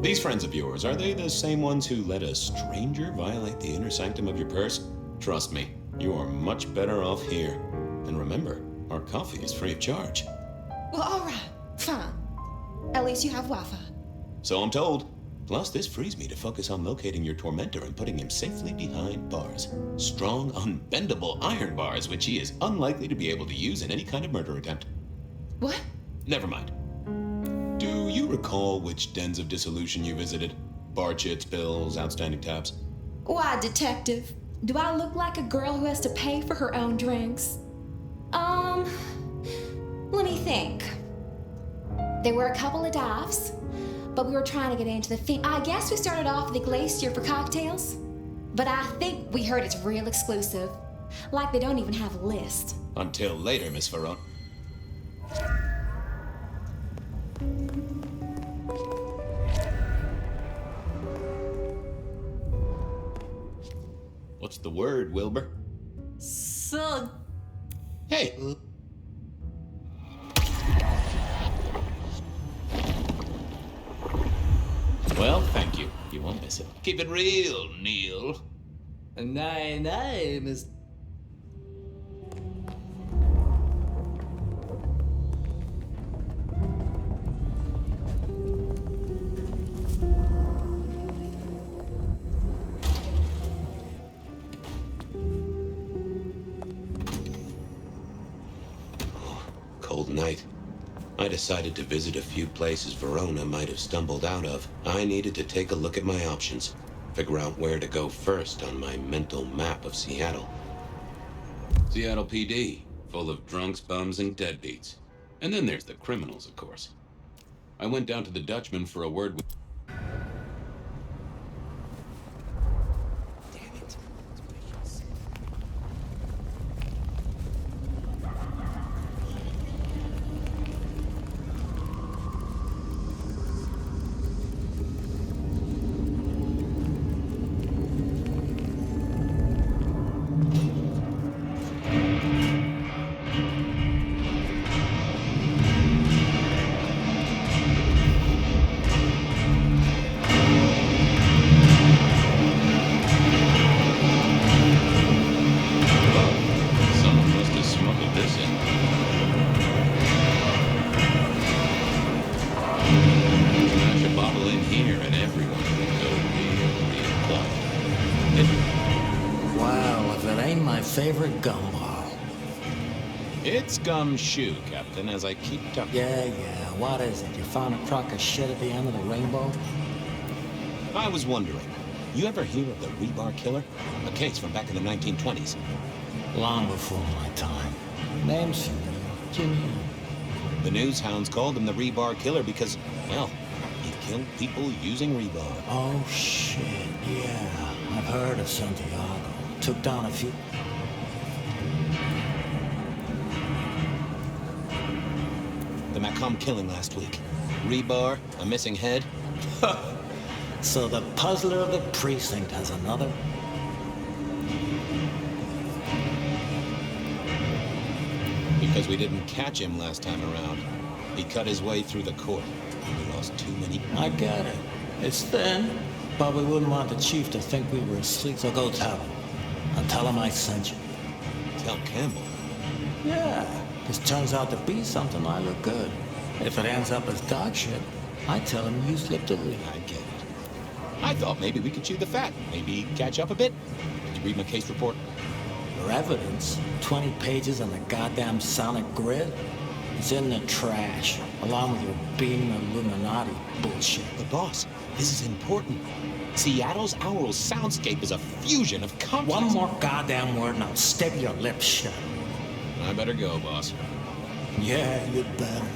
These friends of yours, are they the same ones who let a stranger violate the inner sanctum of your purse? Trust me, you are much better off here. And remember, our coffee is free of charge. Well, all right. Fine. At least you have Wi-Fi. So I'm told. Plus, this frees me to focus on locating your tormentor and putting him safely behind bars. Strong, unbendable iron bars, which he is unlikely to be able to use in any kind of murder attempt. What? Never mind. Do you recall which dens of dissolution you visited? Bar chits, bills, outstanding tabs? Why, Detective? Do I look like a girl who has to pay for her own drinks? Let me think. There were a couple of dives, but we were trying to get into the thing. I guess we started off at the Glacier for cocktails, but I think we heard it's real exclusive. Like they don't even have a list. Until later, Miss Verona. What's the word, Wilbur? So... Hey! Well, thank you. You won't miss it. Keep it real, Neil. Nay, Miss... Cold night. I decided to visit a few places Verona might have stumbled out of. I needed to take a look at my options, figure out where to go first on my mental map of Seattle. Seattle PD, full of drunks, bums, and deadbeats. And then there's the criminals, of course. I went down to the Dutchman for a word with... Favorite gumball. It's gumshoe, Captain, as I keep telling you. Yeah. What is it? You found a crock of shit at the end of the rainbow? I was wondering, you ever hear of the rebar killer? A case from back in the 1920s. Long before my time. Name's Jimmy. The news hounds called him the rebar killer because, well, he killed people using rebar. Oh, shit, yeah. I've heard of Santiago. Took down a few... The Macomb killing last week. Rebar, a missing head. So the puzzler of the precinct has another? Because we didn't catch him last time around. He cut his way through the court. We lost too many... I get it. It's thin, but we wouldn't want the chief to think we were asleep, so go tell him. And tell him I sent you. Tell Campbell? Yeah. This turns out to be something, I look good. If it ends up as dog shit, I tell him you slipped a lead. I get it. I thought maybe we could chew the fat. Maybe catch up a bit. Did you read my case report? Your evidence? 20 pages on the goddamn sonic grid? It's in the trash, along with your being Illuminati bullshit. But boss, this is important. Seattle's aural soundscape is a fusion of complex... One more goddamn word and I'll steady your lips shut. I better go, boss. Yeah, you better.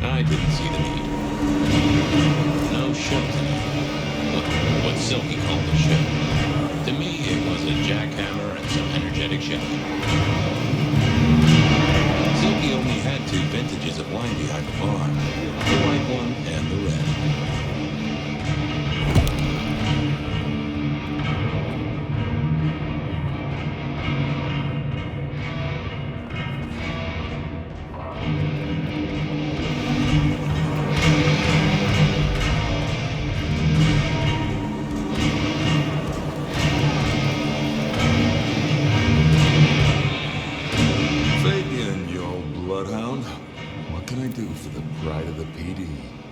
I didn't see the need. No show tonight. What Silky called a show. To me, it was a jackhammer and some energetic shouting. Silky only had 2 vintages of wine behind the bar. The white one and the red.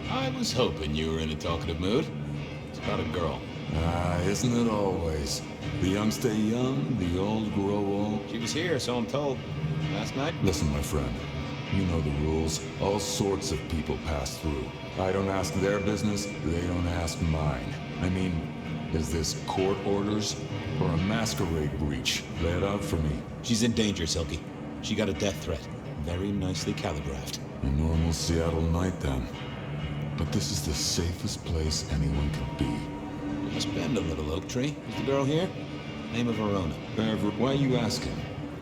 I was hoping you were in a talkative mood. It's about a girl. Isn't it always? The young stay young, the old grow old. She was here, so I'm told. Last night? Listen, my friend. You know the rules. All sorts of people pass through. I don't ask their business, they don't ask mine. I mean, is this court orders or a masquerade breach? Lay it out for me. She's in danger, Silky. She got a death threat. Very nicely calibraphed. A normal Seattle night, then. But this is the safest place anyone could be. You must bend a little, Oak Tree. Is the girl here? Name of Verona. Why are you asking?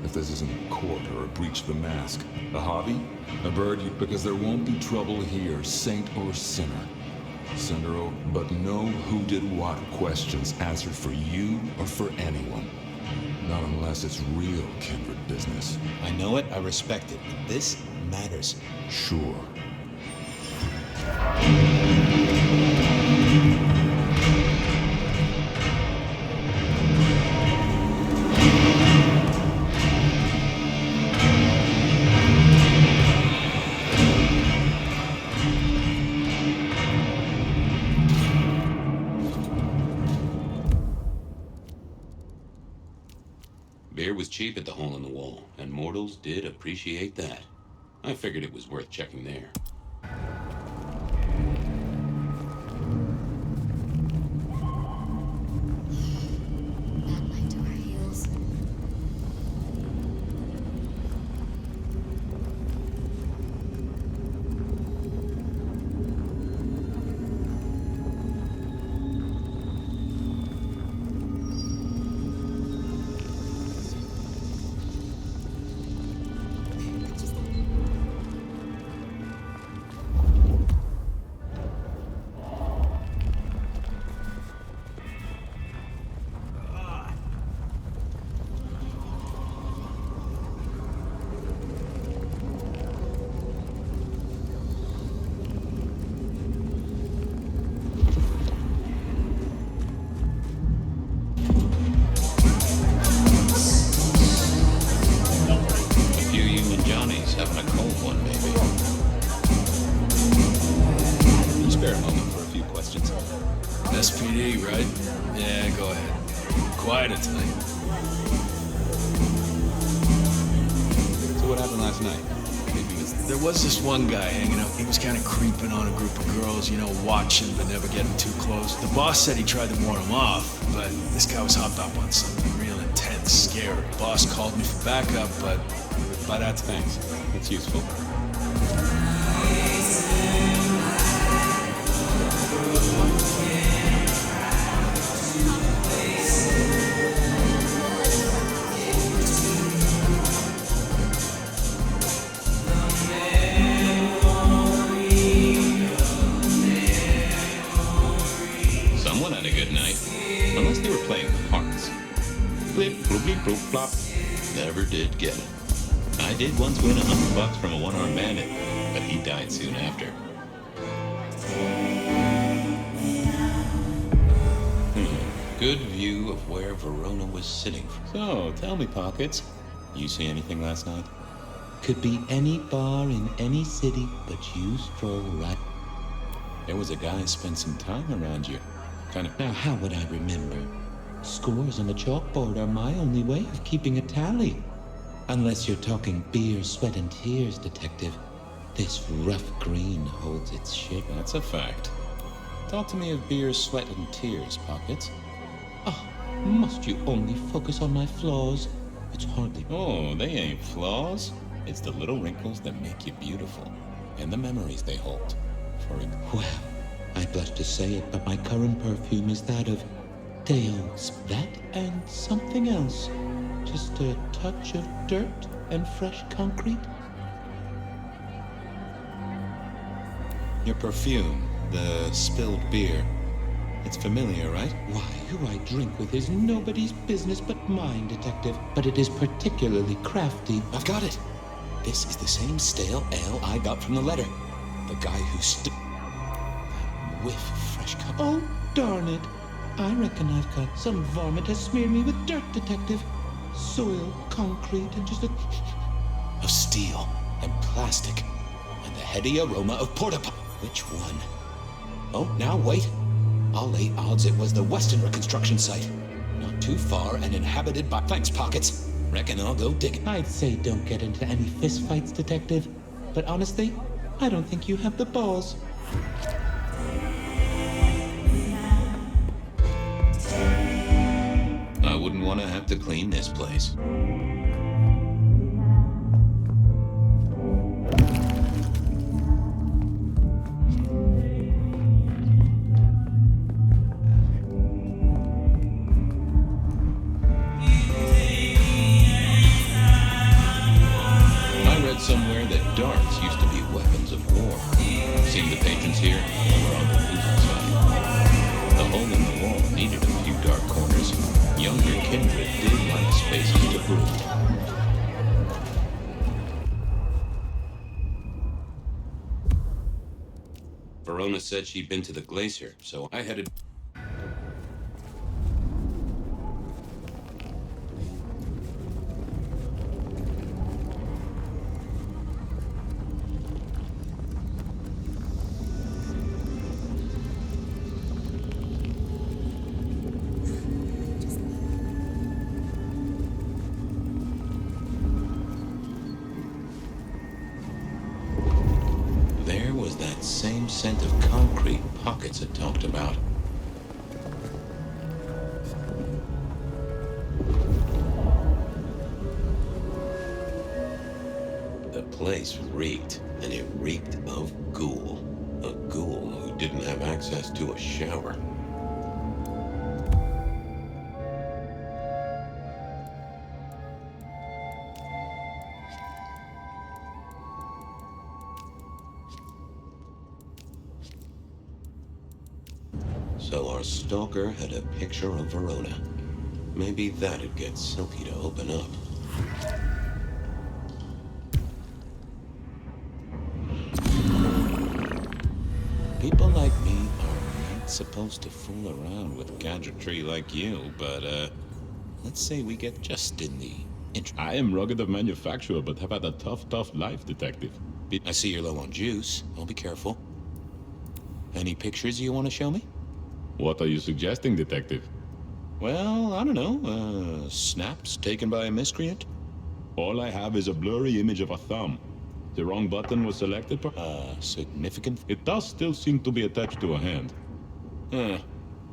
If this isn't a court or a breach of the mask. A hobby? A bird? Because there won't be trouble here, saint or sinner. Send her over, but no who did what questions answered for you or for anyone. Not unless it's real kindred business. I know it, I respect it. This matters. Sure. Beer was cheap at the hole in the wall, and mortals did appreciate that. I figured it was worth checking there. SPD, right? Yeah, go ahead. Quieter tonight. So what happened last night? There was this one guy hanging out. He was kind of creeping on a group of girls, you know, watching but never getting too close. The boss said he tried to warn him off, but this guy was hopped up on something real intense, scary. Boss called me for backup, but that's thanks. It's useful. Someone had a good night. Unless they were playing with hearts. Flip, bloop, bleep, bloop, flop. Never did get it. I did once win $100 from a one-armed bandit, but he died soon after. Good view of where Verona was sitting. So, tell me, Pockets, you see anything last night? Could be any bar in any city, but you stroll right. There was a guy spent some time around you. Kind of. Now, how would I remember? Scores on the chalkboard are my only way of keeping a tally. Unless you're talking beer, sweat, and tears, Detective. This rough green holds its shape. That's a fact. Talk to me of beer, sweat, and tears, Pockets. Oh, must you only focus on my flaws? It's hardly... Oh, they ain't flaws. It's the little wrinkles that make you beautiful. And the memories they hold. Well, I blush to say it, but my current perfume is that of Deos. That and something else. Just a touch of dirt and fresh concrete. Your perfume, the spilled beer. It's familiar, right? Why, who I drink with is nobody's business but mine, Detective. But it is particularly crafty. I've got it. This is the same stale ale I got from the letter. The guy who whiff of fresh cup. Oh, darn it. I reckon I've got some varmint has smeared me with dirt, Detective. Soil, concrete, and just a... of steel and plastic. And the heady aroma of porta-pot. Which one? Oh, now wait. I'll lay odds it was the Western reconstruction site. Not too far and inhabited by... Thanks, Pockets. Reckon I'll go dig. I'd say don't get into any fistfights, Detective. But honestly, I don't think you have the balls. I wouldn't want to have to clean this place. Somewhere that darts used to be weapons of war. Seeing the patrons here, we're on the losing side. The hole in the wall needed a few dark corners. Younger kindred did like spaces to breathe. Verona said she'd been to the glacier, so I headed... Same scent of concrete Pockets had talked about. The place reeked, and it reeked of ghoul. A ghoul who didn't have access to a shower. So our stalker had a picture of Verona. Maybe that'd get Silky to open up. People like me are not supposed to fool around with gadgetry like you, but, let's say we get just in the intro. I am rugged of manufacture, but have had a tough life, Detective. I see you're low on juice. I'll be careful. Any pictures you want to show me? What are you suggesting, Detective? Well, I don't know. Snaps taken by a miscreant? All I have is a blurry image of a thumb. The wrong button was selected, significant? It does still seem to be attached to a hand.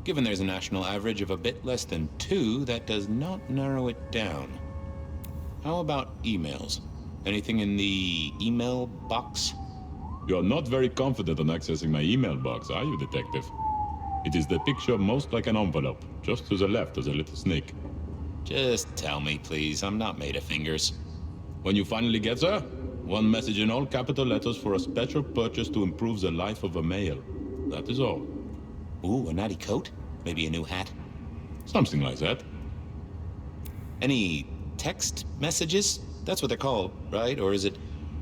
Given there's a national average of a bit less than 2, that does not narrow it down. How about emails? Anything in the email box? You're not very confident on accessing my email box, are you, Detective? It is the picture most like an envelope. Just to the left is a little snake. Just tell me, please. I'm not made of fingers. When you finally get there, one message in all capital letters for a special purchase to improve the life of a male. That is all. Ooh, a natty coat? Maybe a new hat? Something like that. Any text messages? That's what they're called, right? Or is it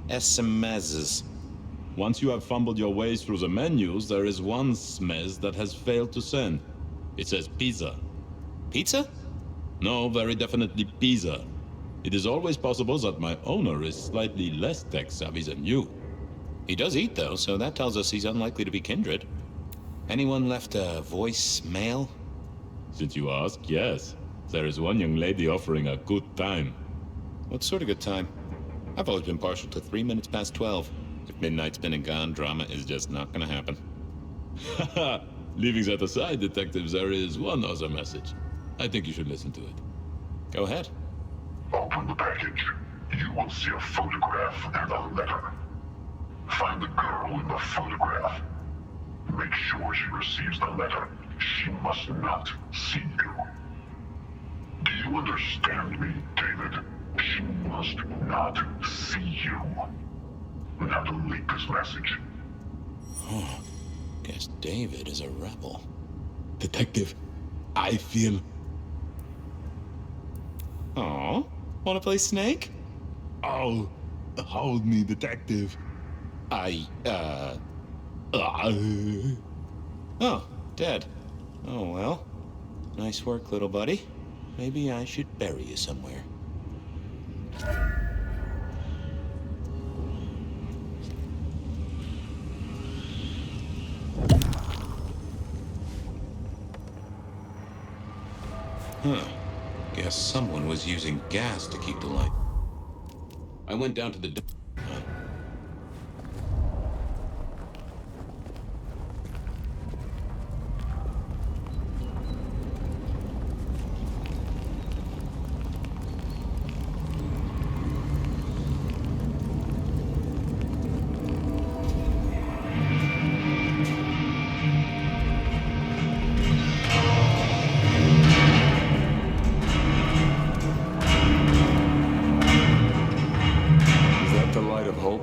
SMSs? Once you have fumbled your ways through the menus, there is one smez that has failed to send. It says pizza. Pizza? No, very definitely pizza. It is always possible that my owner is slightly less tech-savvy than you. He does eat, though, so that tells us he's unlikely to be kindred. Anyone left a voicemail? Since you ask, yes. There is one young lady offering a good time. What sort of good time? I've always been partial to 3 minutes past 12. If midnight's been and gone, drama is just not gonna happen. Haha! Leaving that aside, detective, there is one other message. I think you should listen to it. Go ahead. Open the package. You will see a photograph and a letter. Find the girl in the photograph. Make sure she receives the letter. She must not see you. Do you understand me, David? She must not see you. Now delete this message. Oh, guess David is a rebel. Detective, I feel... Aw, wanna play Snake? Oh, hold me, detective. Oh, dead. Oh, well. Nice work, little buddy. Maybe I should bury you somewhere. Huh. Guess someone was using gas to keep the light. I went down to the...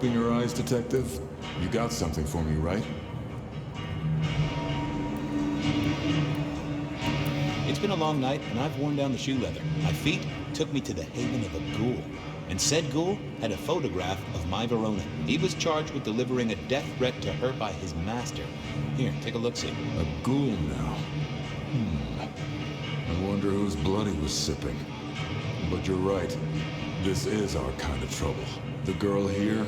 In your eyes, detective? You got something for me, right? It's been a long night, and I've worn down the shoe leather. My feet took me to the haven of a ghoul. And said ghoul had a photograph of my Verona. He was charged with delivering a death threat to her by his master. Here, take a look-see. A ghoul now. I wonder whose blood he was sipping. But you're right. This is our kind of trouble. The girl here,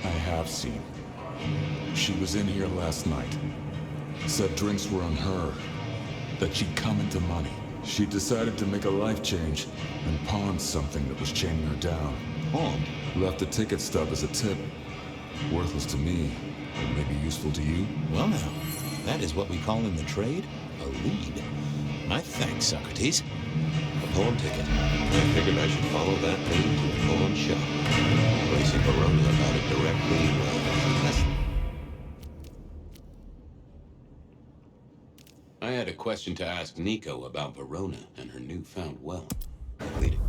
I have seen. She was in here last night. Said drinks were on her. That she'd come into money. She decided to make a life change and pawned something that was chaining her down. Pawned? Left a ticket stub as a tip. Worthless to me, but maybe useful to you. Well now, that is what we call in the trade a lead. My thanks, Socrates. A pawn ticket. I figured I should follow that lead to a pawn shop. Racing Verona about it directly, well, that's... I had a question to ask Nico about Verona and her newfound wealth. Completed.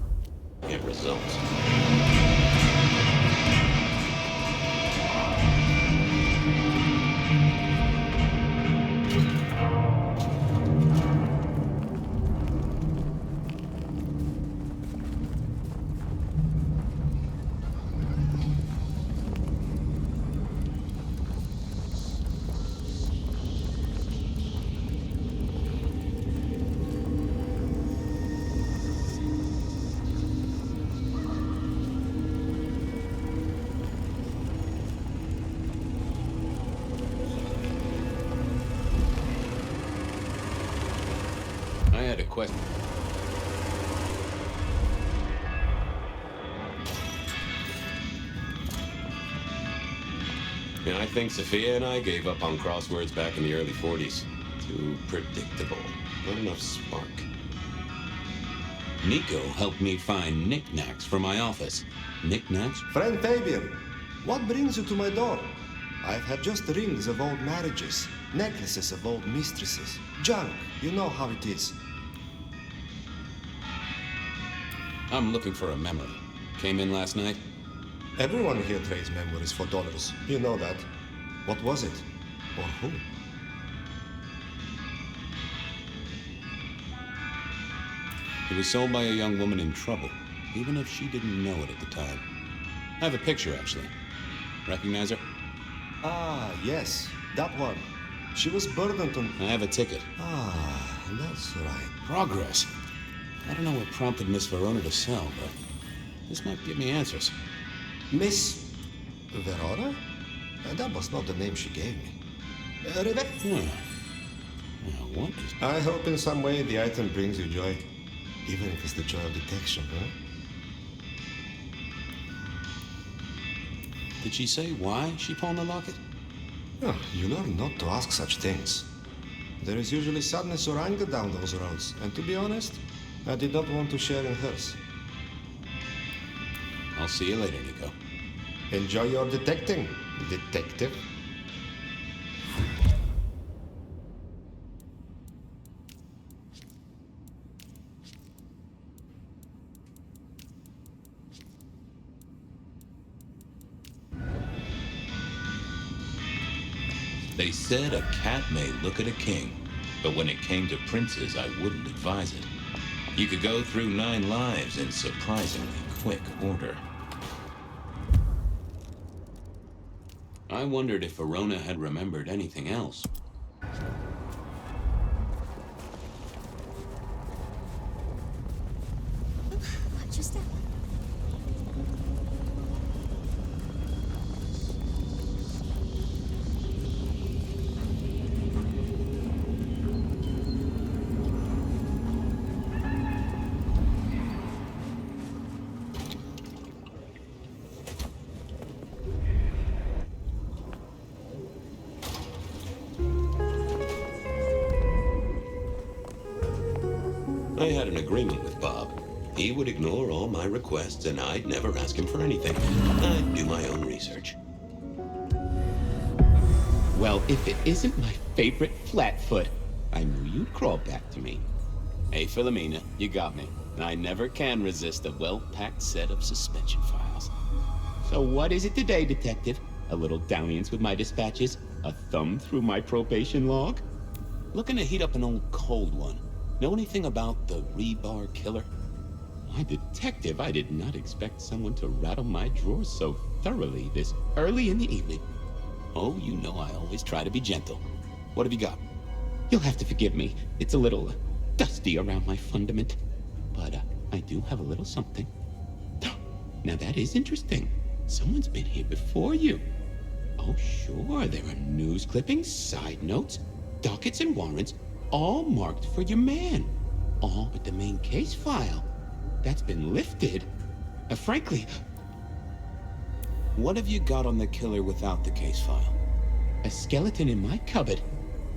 Get results. I had a question. And I think Sophia and I gave up on crosswords back in the early 40s. Too predictable. Not enough spark. Nico helped me find knickknacks for my office. Knickknacks? Friend Fabian, what brings you to my door? I've had just rings of old marriages, necklaces of old mistresses, junk, you know how it is. I'm looking for a memory. Came in last night? Everyone here trades memories for dollars. You know that. What was it? Or who? It was sold by a young woman in trouble, even if she didn't know it at the time. I have a picture, actually. Recognize her? Ah, yes, that one. She was burdened on... I have a ticket. Ah, that's right. Progress. I don't know what prompted Miss Verona to sell, but this might give me answers. Miss Verona? That was not the name she gave me. Rebecca? What? I hope in some way the item brings you joy. Even if it's the joy of detection, huh? Did she say why she pawned the locket? Oh, you learn not to ask such things. There is usually sadness or anger down those roads, and to be honest, I did not want to share in hers. I'll see you later, Nico. Enjoy your detecting, detective. They said a cat may look at a king, but when it came to princes, I wouldn't advise it. You could go through 9 lives in surprisingly quick order. I wondered if Verona had remembered anything else. What just happened? I had an agreement with Bob. He would ignore all my requests, and I'd never ask him for anything. I'd do my own research. Well, if it isn't my favorite Flatfoot, I knew you'd crawl back to me. Hey, Philomena, you got me. I never can resist a well-packed set of suspension files. So what is it today, Detective? A little dalliance with my dispatches? A thumb through my probation log? Looking to heat up an old cold one. Know anything about the rebar killer? Why, Detective, I did not expect someone to rattle my drawers so thoroughly this early in the evening. Oh, you know I always try to be gentle. What have you got? You'll have to forgive me. It's a little dusty around my fundament. But I do have a little something. Now that is interesting. Someone's been here before you. Oh, sure, there are news clippings, side notes, dockets and warrants, all marked for your man. All but the main case file. That's been lifted. Frankly... What have you got on the killer without the case file? A skeleton in my cupboard.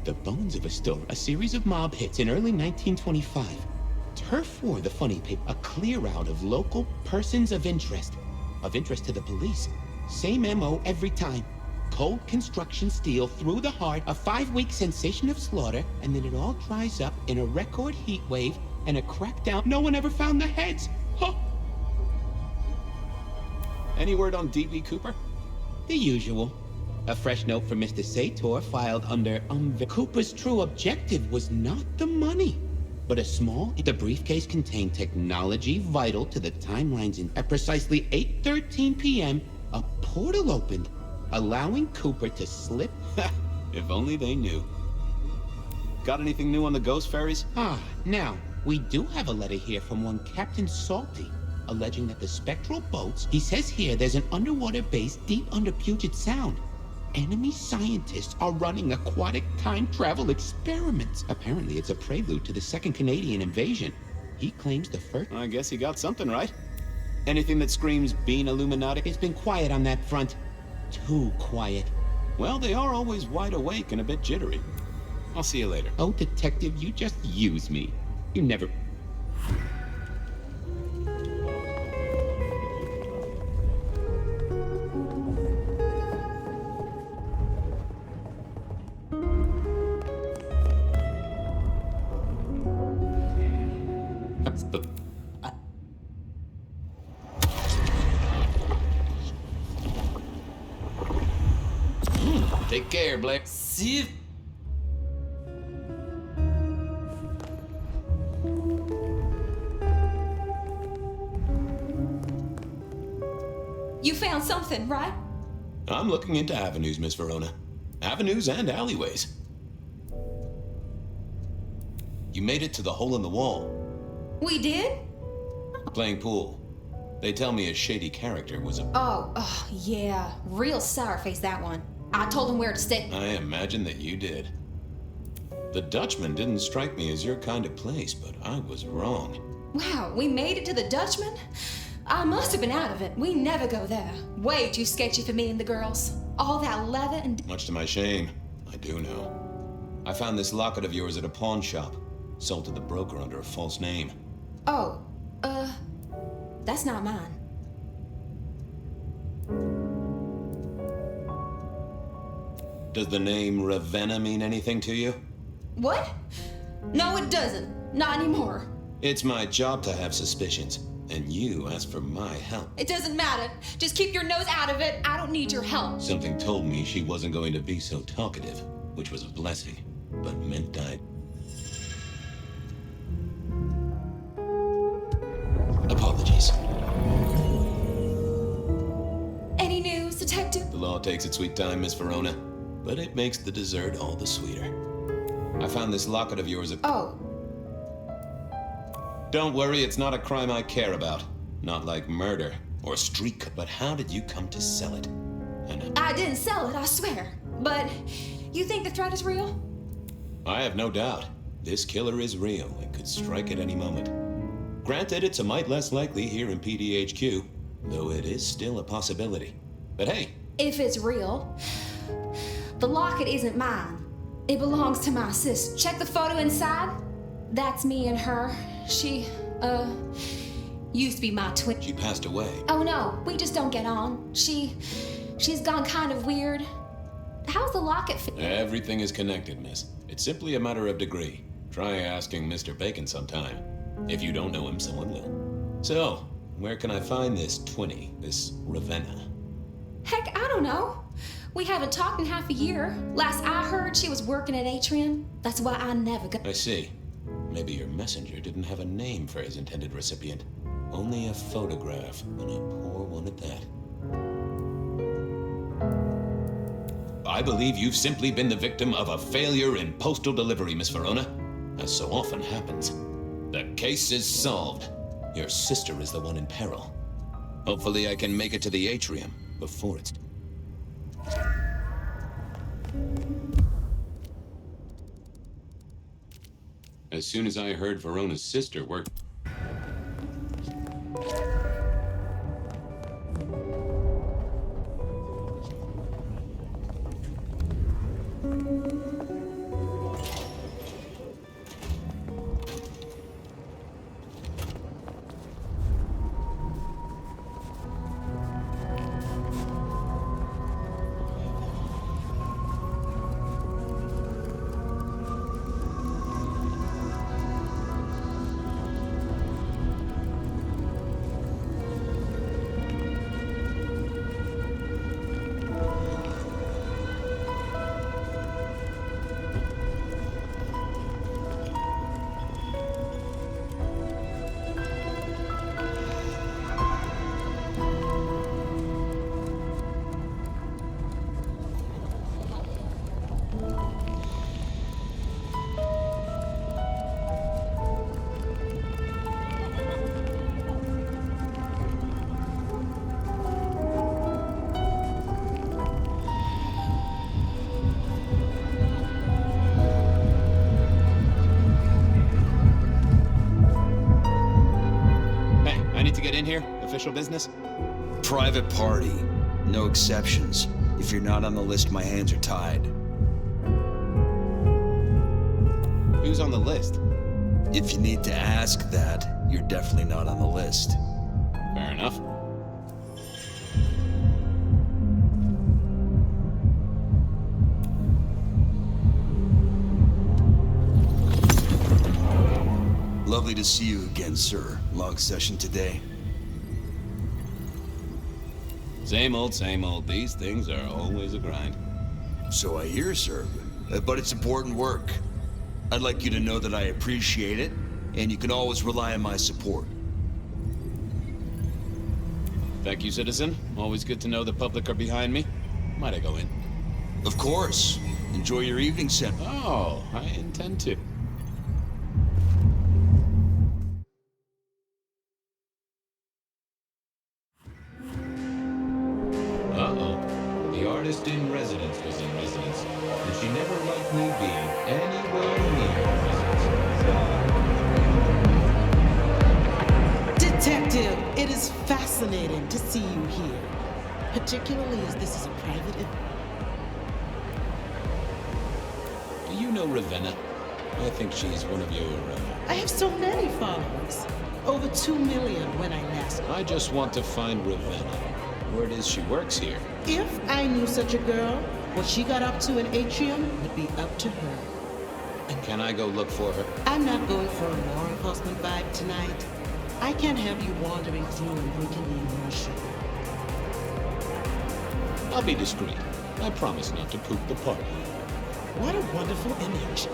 The bones of a store. A series of mob hits in early 1925. Turf War, the funny paper. A clear out of local persons of interest. Of interest to the police. Same MO every time. Cold construction steel through the heart, a 5-week sensation of slaughter, and then it all dries up in a record heat wave and a crackdown. No one ever found the heads. Huh. Any word on D.B. Cooper? The usual. A fresh note from Mr. Sator filed under Cooper's true objective was not the money, but a small... The briefcase contained technology vital to the timelines in... At precisely 8:13 p.m., a portal opened, allowing Cooper to slip... If only they knew. Got anything new on the ghost ferries? Now, we do have a letter here from one Captain Salty, alleging that the spectral boats... He says here there's an underwater base deep under Puget Sound. Enemy scientists are running aquatic time travel experiments. Apparently, it's a prelude to the Second Canadian invasion. He claims the first... I guess he got something right. Anything that screams being Illuminati? It's been quiet on that front. Too quiet. Well, they are always wide awake and a bit jittery. I'll see you later. Oh, Detective, you just use me. You never... Take care, Blair. See? You found something, right? I'm looking into avenues, Miss Verona. Avenues and alleyways. You made it to the hole in the wall. We did? Playing pool. They tell me a shady character was a... Oh, yeah. Real sour face, that one. I told him where to stay. I imagine that you did. The Dutchman didn't strike me as your kind of place, but I was wrong. Wow, we made it to the Dutchman? I must have been out of it. We never go there. Way too sketchy for me and the girls. All that leather and... Much to my shame, I do know. I found this locket of yours at a pawn shop. Sold to the broker under a false name. Oh, that's not mine. Does the name Ravenna mean anything to you? What? No, it doesn't. Not anymore. It's my job to have suspicions, and you asked for my help. It doesn't matter. Just keep your nose out of it. I don't need your help. Something told me she wasn't going to be so talkative, which was a blessing, but meant I'd... Apologies. Any news, Detective? The law takes its sweet time, Miss Verona, but it makes the dessert all the sweeter. I found this locket of yours at... Oh. Don't worry, it's not a crime I care about. Not like murder or street, but how did you come to sell it? And I didn't sell it, I swear. But you think the threat is real? I have no doubt. This killer is real and could strike at any moment. Granted, it's a mite less likely here in PDHQ, though it is still a possibility. But hey. If it's real, the locket isn't mine. It belongs to my sis. Check the photo inside. That's me and her. She, used to be my twin. She passed away. Oh no, we just don't get on. She's gone kind of weird. How's the locket fit? Everything is connected, miss. It's simply a matter of degree. Try asking Mr. Bacon sometime. If you don't know him, someone will. So, where can I find this twinny, this Ravenna? Heck, I don't know. We haven't talked in half a year. Last I heard, she was working at Atrium. That's why I never got... I see. Maybe your messenger didn't have a name for his intended recipient. Only a photograph, and a poor one at that. I believe you've simply been the victim of a failure in postal delivery, Miss Verona. As so often happens. The case is solved. Your sister is the one in peril. Hopefully I can make it to the Atrium before it's... As soon as I heard Verona's sister worked... Official business? Private party. No exceptions. If you're not on the list, my hands are tied. Who's on the list? If you need to ask that, you're definitely not on the list. Fair enough. Lovely to see you again, sir. Long session today. Same old, same old. These things are always a grind. So I hear, sir. But it's important work. I'd like you to know that I appreciate it, and you can always rely on my support. Thank you, citizen. Always good to know the public are behind me. Might I go in? Of course. Enjoy your evening, Sep. Oh, I intend to. Uh-oh. The artist in residence was in residence, and she never liked me being anywhere near residence. Detective, it is fascinating to see you here, particularly as this is a private event. Do you know Ravenna? I think she's one of your, I have so many followers. Over 2 million when I last. I just want to find Ravenna. Word is she works here. If I knew such a girl, what she got up to in Atrium would be up to her. Can I go look for her? I'm not going for a law enforcement vibe tonight. I can't have you wandering through and breaking the immersion. I'll be discreet. I promise not to poop the party. What a wonderful image.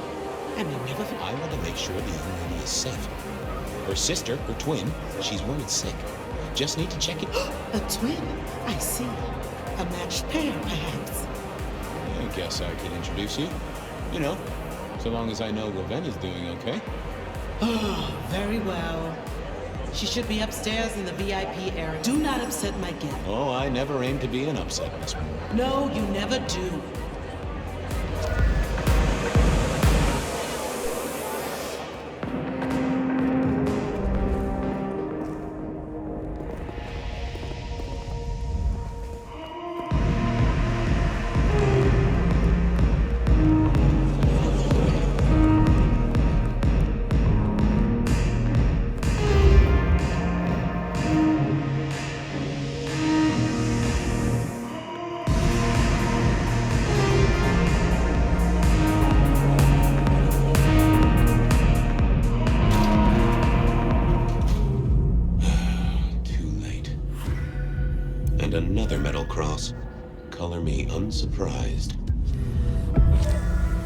I may never... I want to make sure the young lady is safe. Her sister, her twin, she's worried sick. Just need to check it. A twin? I see. A matched pair, perhaps. I guess I could introduce you. You know, so long as I know Ravenna's doing okay. Oh, very well. She should be upstairs in the VIP area. Do not upset my guest. Oh, I never aim to be an upset, Miss Moore. No, you never do. Another metal cross. Color me unsurprised.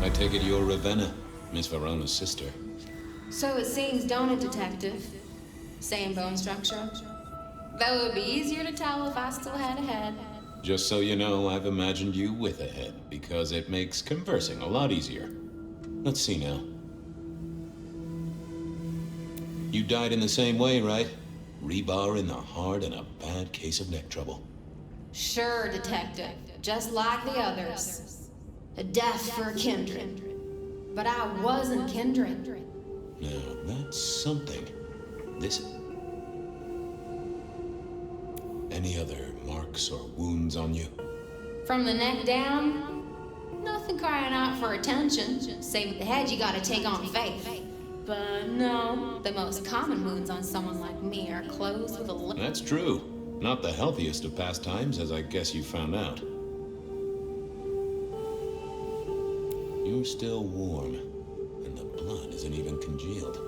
I take it you're Ravenna, Miss Verona's sister. So it seems, don't it, Detective? Same bone structure? Though it would be easier to tell if I still had a head. Just so you know, I've imagined you with a head, because it makes conversing a lot easier. Let's see now. You died in the same way, right? Rebar in the heart and a bad case of neck trouble. Sure, Detective. Just like the others. A death for a kindred. But I wasn't kindred. Now, that's something. This... Any other marks or wounds on you? From the neck down, nothing crying out for attention. Save with the head, you gotta take on faith. But no, the most common wounds on someone like me are closed with a... That's true. Not the healthiest of pastimes, as I guess you found out. You're still warm, and the blood isn't even congealed.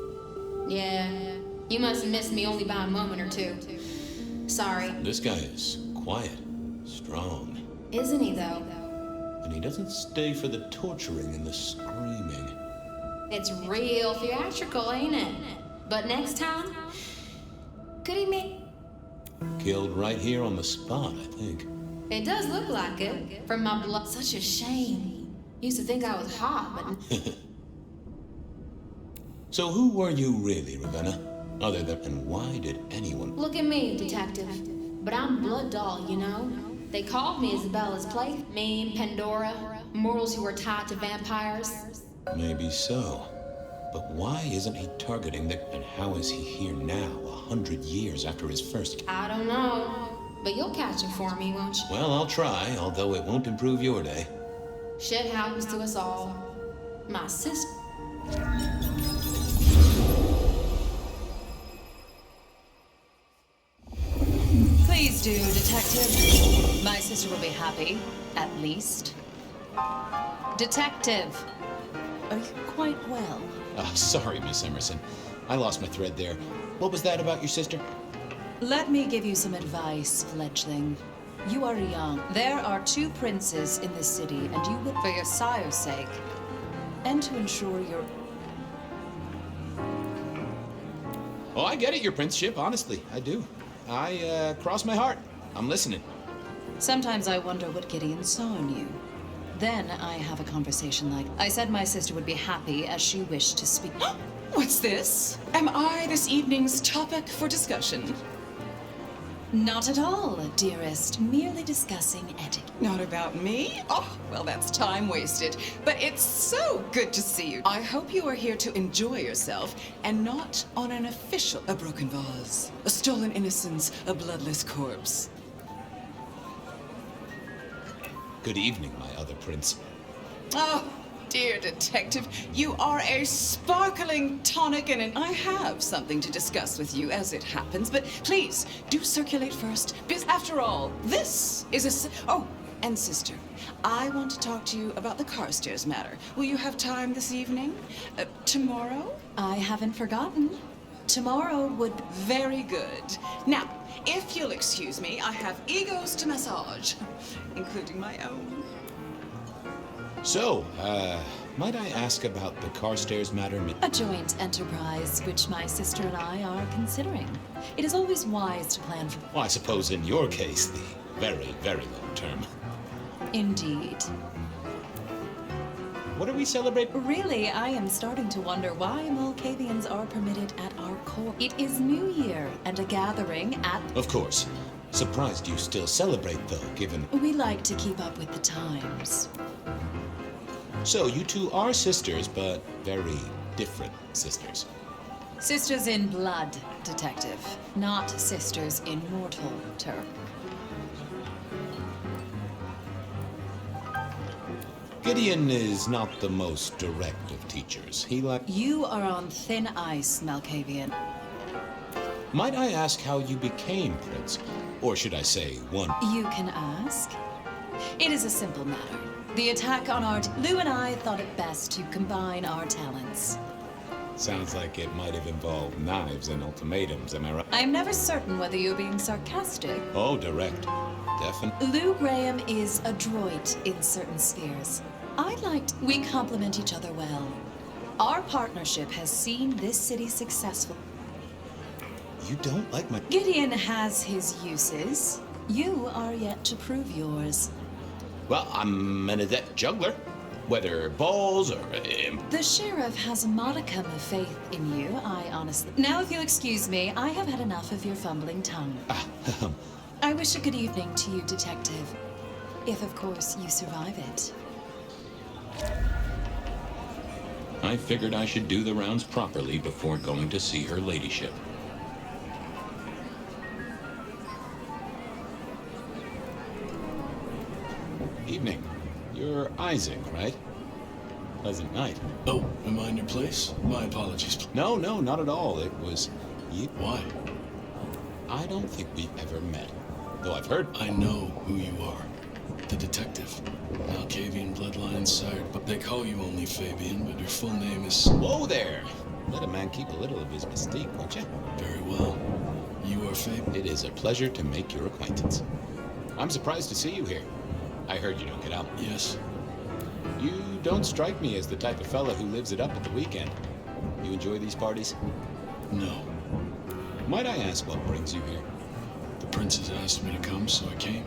Yeah, you must have missed me only by a moment or two. Sorry. This guy is quiet, strong. Isn't he, though? And he doesn't stay for the torturing and the screaming. It's real theatrical, ain't it? But next time, could he make... Killed right here on the spot, I think. It does look like it. From my blood. Such a shame. Used to think I was hot, but... So who were you really, Ravenna? Other than... And why did anyone... Look at me, Detective. But I'm blood doll, you know? They called me Isabella's plague. Me, Pandora, mortals who are tied to vampires. Maybe so. But why isn't he targeting the... And how is he here now, 100 years after his first... I don't know. But you'll catch it for me, won't you? Well, I'll try, although it won't improve your day. Shit happens to us all. My sister... Please do, Detective. My sister will be happy, at least. Detective. Are you quite well? Sorry, Miss Emerson. I lost my thread there. What was that about your sister? Let me give you some advice, fledgling. You are young. There are 2 princes in this city, and you will, for your sire's sake, and to ensure your... Oh, I get it, your princeship, honestly. I do. I cross my heart. I'm listening. Sometimes I wonder what Gideon saw in you. Then I have a conversation like, I said my sister would be happy as she wished to speak. What's this? Am I this evening's topic for discussion? Not at all, dearest. Merely discussing etiquette. Not about me? Oh, well, that's time wasted. But it's so good to see you. I hope you are here to enjoy yourself and not on an official. A broken vase, a stolen innocence, a bloodless corpse. Good evening, my other prince. Oh, dear detective, you are a sparkling tonic, and I have something to discuss with you as it happens, but please do circulate first, because after all, this is oh, and sister, I want to talk to you about the Carstairs matter. Will you have time this evening? Tomorrow? I haven't forgotten. Tomorrow would... Very good. Now, if you'll excuse me, I have egos to massage, including my own. So, might I ask about the Carstairs matter? A joint enterprise, which my sister and I are considering. It is always wise to plan for... Well, I suppose in your case, the very, very long term. Indeed. What are we celebrating? Really, I am starting to wonder why Malkavians are permitted at our court. It is New Year and a gathering at... Of course. Surprised you still celebrate, though, given... We like to keep up with the times. So, you two are sisters, but very different sisters. Sisters in blood, detective. Not sisters in mortal term. Gideon is not the most direct of teachers. He like... You are on thin ice, Malkavian. Might I ask how you became prince? Or should I say, one? You can ask. It is a simple matter. The attack on our... Lou and I thought it best to combine our talents. Sounds like it might have involved knives and ultimatums, am I right? I am never certain whether you're being sarcastic. Oh, direct. Definitely. Lou Graham is adroit in certain spheres. We complement each other well. Our partnership has seen this city successful. You don't like my... Gideon has his uses. You are yet to prove yours. Well, I'm an adept juggler. Whether balls or... The sheriff has a modicum of faith in you, I honestly... Now, if you'll excuse me, I have had enough of your fumbling tongue. I wish a good evening to you, detective. If, of course, you survive it. I figured I should do the rounds properly before going to see her ladyship. Evening. You're Isaac, right? Pleasant night. Oh, am I in your place? My apologies. No, not at all. It was... you. Why? I don't think we've ever met. Though I've heard... I know who you are. The detective. Malkavian Bloodlines sired, but they call you only Fabian, but your full name is... Whoa there! Let a man keep a little of his mystique, won't you? Very well. You are Fabian. It is a pleasure to make your acquaintance. I'm surprised to see you here. I heard you don't get out. Yes. You don't strike me as the type of fella who lives it up at the weekend. You enjoy these parties? No. Might I ask what brings you here? The princes asked me to come, so I came.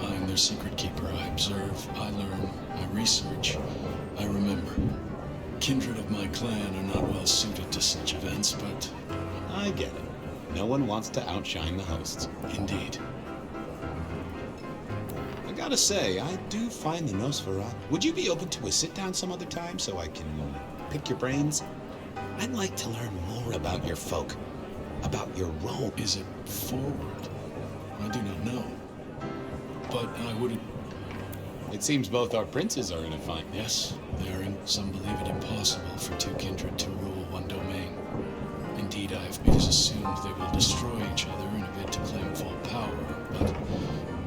I am their secret keeper. I observe, I learn, I research, I remember. Kindred of my clan are not well suited to such events, but... I get it. No one wants to outshine the hosts. Indeed. I gotta say, I do find the Nosferatu. Would you be open to a sit-down some other time so I can pick your brains? I'd like to learn more about your folk. About your role. Is it forward? I do not know. But I would... It seems both our princes are in a fight. Yes, they are in. Some believe it impossible for two kindred to rule one domain. Indeed, I have assumed they will destroy each other in a bid to claim full power, but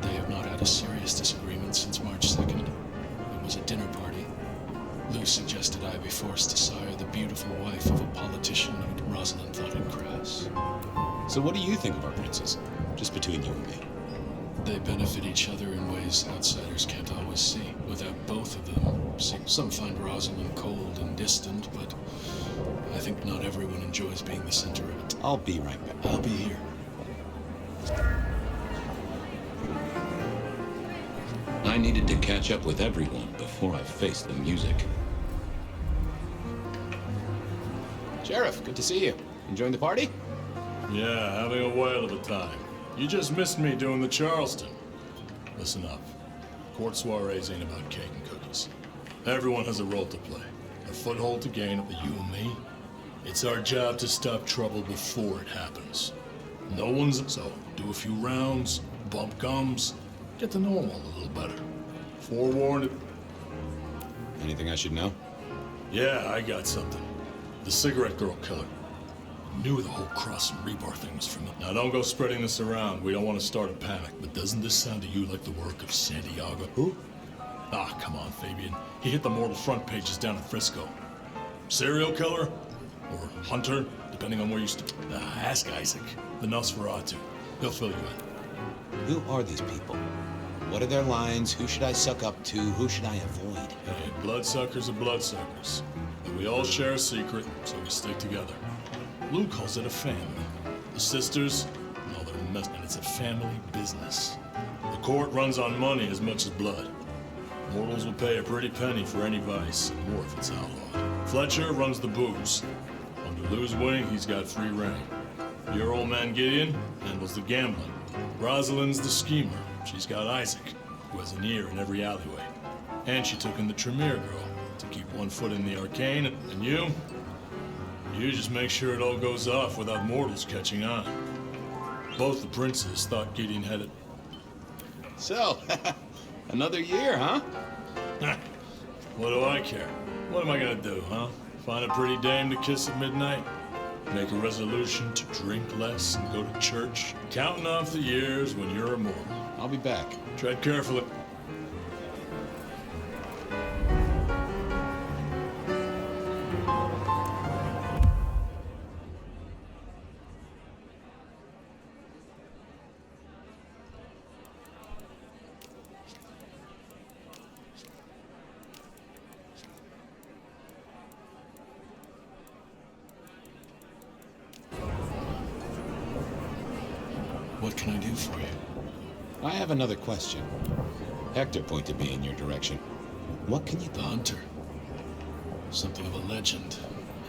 they have not had a serious disagreement since March 2nd. It was a dinner party. Lou suggested I be forced to sire the beautiful wife of a politician who Rosalind thought it crass. So what do you think of our princes? Just between you and me. They benefit each other in ways outsiders can't always see. Without both of them, some find Rosalind cold and distant, but I think not everyone enjoys being the center of it. I'll be right back. I'll be here. needed to catch up with everyone before I faced the music. Sheriff, good to see you. Enjoying the party? Yeah, having a whale of a time. You just missed me doing the Charleston. Listen up. Court soirees ain't about cake and cookies. Everyone has a role to play. A foothold to gain up to you and me. It's our job to stop trouble before it happens. No one's... So, do a few rounds, bump gums, get to know them all a little better. Forewarned... Anything I should know? Yeah, I got something. The cigarette girl killer. Knew the whole Cross and Rebar thing was from him. Now don't go spreading this around. We don't want to start a panic. But doesn't this sound to you like the work of Santiago? Who? Ah, come on, Fabian. He hit the mortal front pages down in Frisco. Serial killer? Or hunter, depending on where you ask Isaac, the Nosferatu. He'll fill you in. Who are these people? What are their lines? Who should I suck up to? Who should I avoid? Hey, bloodsuckers are bloodsuckers. But we all share a secret, so we stick together. Lou calls it a family. The sisters, well, they're messed, and it's a family business. The court runs on money as much as blood. Mortals will pay a pretty penny for any vice, and more if it's outlawed. Fletcher runs the booze. Under Lou's wing, he's got free reign. Your old man Gideon handles the gambling. Rosalind's the schemer. She's got Isaac, who has an ear in every alleyway. And she took in the Tremere girl to keep one foot in the arcane. And you just make sure it all goes off without mortals catching on. Both the princes thought Gideon had it. So, another year, huh? What do I care? What am I gonna do, huh? Find a pretty dame to kiss at midnight? Make a resolution to drink less and go to church? Counting off the years when you're immortal. I'll be back. Tread carefully. What can I do for you? I have another question. Hector pointed me in your direction. What can you... The Hunter. Something of a legend.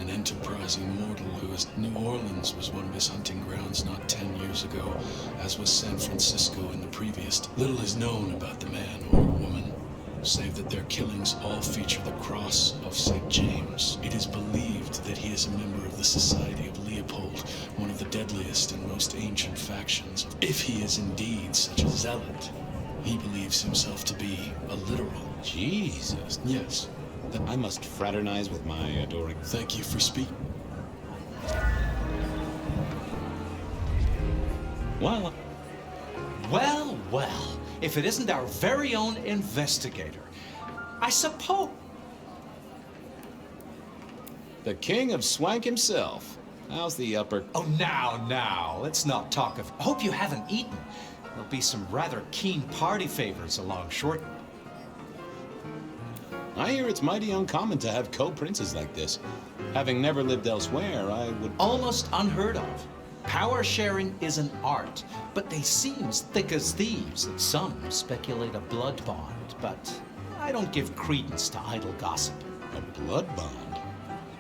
An enterprising mortal who is... New Orleans was one of his hunting grounds not 10 years ago, as was San Francisco in the previous. Little is known about the man or woman, save that their killings all feature the cross of St. James. It is believed that he is a member of the Society of Leopold, one of the deadliest and most ancient factions. If he is indeed such a zealot, he believes himself to be a literal. Jesus. Yes. Then I must fraternize with my adoring... Thank you for speaking. Well... Well, if it isn't our very own investigator. I suppose... The king of swank himself. How's the upper... Oh, now, let's not talk of... I hope you haven't eaten. There'll be some rather keen party favors along shortly. I hear it's mighty uncommon to have co-princes like this. Having never lived elsewhere, I would... Almost unheard of. Power sharing is an art, but they seem as thick as thieves that some speculate a blood bond, but I don't give credence to idle gossip. A blood bond?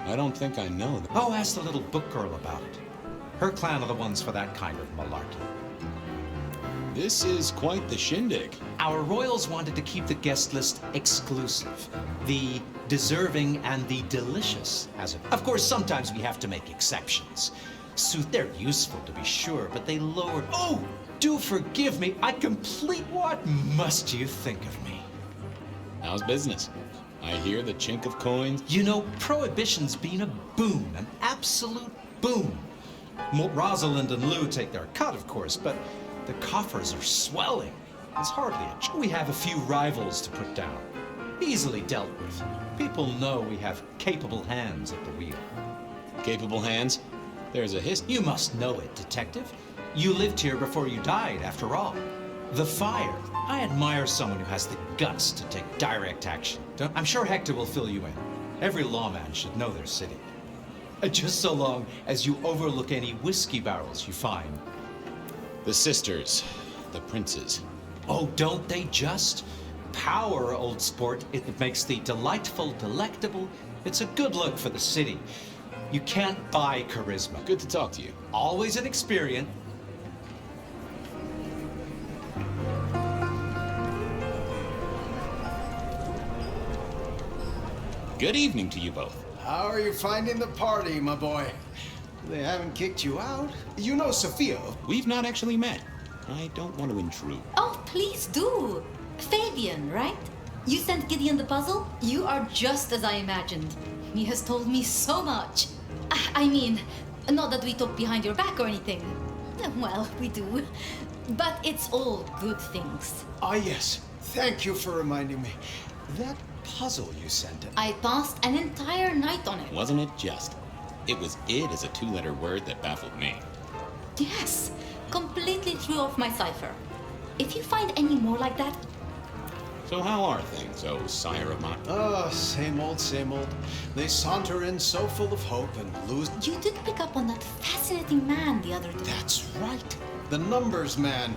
I don't think I know that. Oh, ask the little book girl about it. Her clan are the ones for that kind of malarkey. This is quite the shindig. Our royals wanted to keep the guest list exclusive. The deserving and the delicious, as it... Of course, sometimes we have to make exceptions. They're useful, to be sure, but they lowered... Oh, do forgive me. What must you think of me? How's business? I hear the chink of coins. You know, Prohibition's been a boon, an absolute boon. Rosalind and Lou take their cut, of course, but the coffers are swelling. It's hardly a... We have a few rivals to put down. Easily dealt with. People know we have capable hands at the wheel. Capable hands? There's a history. You must know it, detective. You lived here before you died, after all. The fire. I admire someone who has the guts to take direct action. I'm sure Hector will fill you in. Every lawman should know their city. Just so long as you overlook any whiskey barrels you find. The sisters. The princes. Oh, don't they just? power, old sport. It makes the delightful delectable. It's a good look for the city. You can't buy charisma. Good to talk to you. Always an experience. Good evening to you both. How are you finding the party, my boy? They haven't kicked you out? You know Sophia. We've not actually met. I don't want to intrude. Oh, please do. Fabian, right? You sent Gideon the puzzle? You are just as I imagined. He has told me so much. I mean, not that we talk behind your back or anything. Well, we do. But it's all good things. Ah, yes. Thank you for reminding me. That puzzle you sent him. I passed an entire night on it. Wasn't it just? It was id as a two-letter word that baffled me. Yes, completely threw off my cipher. If you find any more like that... So how are things, oh sire of mine? Oh, same old, same old. They saunter in so full of hope and lose... You did pick up on that fascinating man the other day. That's right. The numbers man.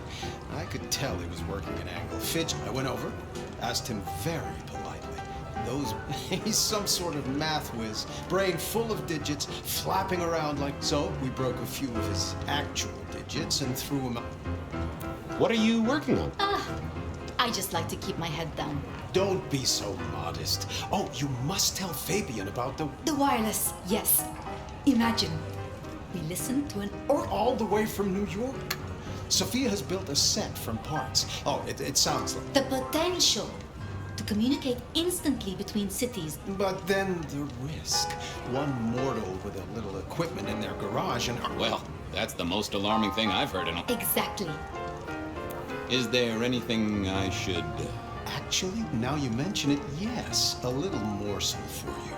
I could tell he was working an angle. Fitch, I went over, asked him very politely. He's some sort of math whiz, brain full of digits, flapping around like so. We broke a few of his actual digits and threw him out. What are you working on? I just like to keep my head down. Don't be so modest. Oh, you must tell Fabian about the wireless, yes. Imagine, we listened to an all the way from New York. Sophia has built a set from parts. Oh, it sounds like... The potential to communicate instantly between cities. But then the risk. One mortal with a little equipment in their garage and... Well, that's the most alarming thing I've heard in... Exactly. Is there anything I should... Actually, now you mention it, yes. A little morsel for you.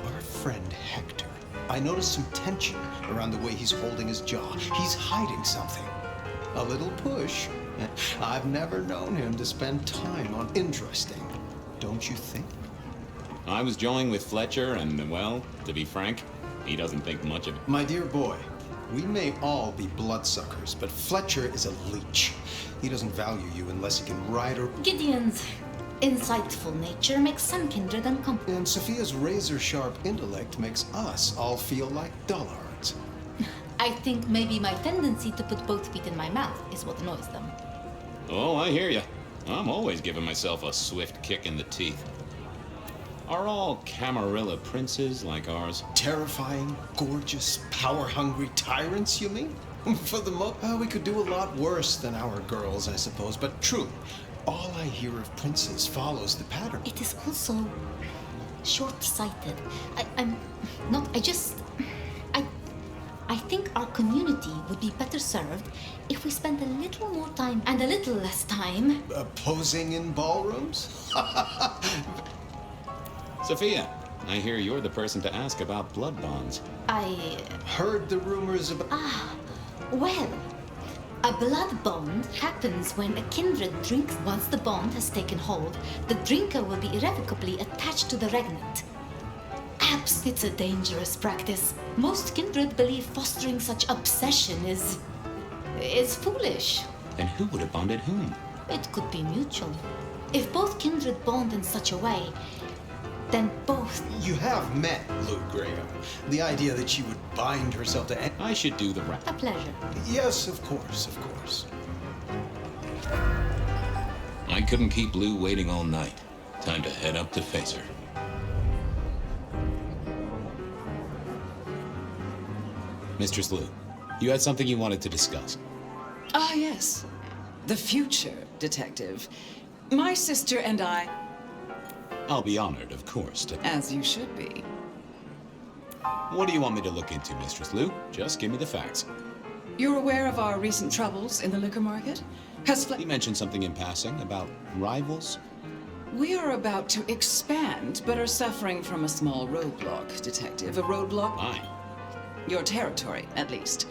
Our friend Hector. I noticed some tension around the way he's holding his jaw. He's hiding something. A little push. I've never known him to spend time on interesting. Don't you think? I was joining with Fletcher and, well, to be frank, he doesn't think much of it. My dear boy, we may all be bloodsuckers, but Fletcher is a leech. He doesn't value you unless he can ride or... Gideon's insightful nature makes some kindred uncomfortable. And Sophia's razor-sharp intellect makes us all feel like dullards. I think maybe my tendency to put both feet in my mouth is what annoys them. Oh, I hear you. I'm always giving myself a swift kick in the teeth. Are all Camarilla princes like ours? Terrifying, gorgeous, power-hungry tyrants, you mean? For the we could do a lot worse than our girls, I suppose. But truly, all I hear of princes follows the pattern. It is also short-sighted. I think our community would be better served if we spent a little more time and a little less time... posing in ballrooms? Sophia, I hear you're the person to ask about blood bonds. I... heard the rumors about... Well, a blood bond happens when a kindred drinks. Once the bond has taken hold, the drinker will be irrevocably attached to the regnant. It's a dangerous practice. Most kindred believe fostering such obsession is foolish. And who would have bonded whom? It could be mutual. If both kindred bond in such a way, then both... You have met Lou Graham. The idea that she would bind herself to... I should do the rest. A pleasure. Yes, of course, of course. I couldn't keep Lou waiting all night. Time to head up to face her. Mistress Lou, you had something you wanted to discuss. Ah, yes. The future, Detective. My sister and I... I'll be honored, of course, to... As you should be. What do you want me to look into, Mistress Lou? Just give me the facts. You're aware of our recent troubles in the liquor market? You mentioned something in passing about rivals? We are about to expand, but are suffering from a small roadblock, Detective. A roadblock... Mine. Your territory, at least.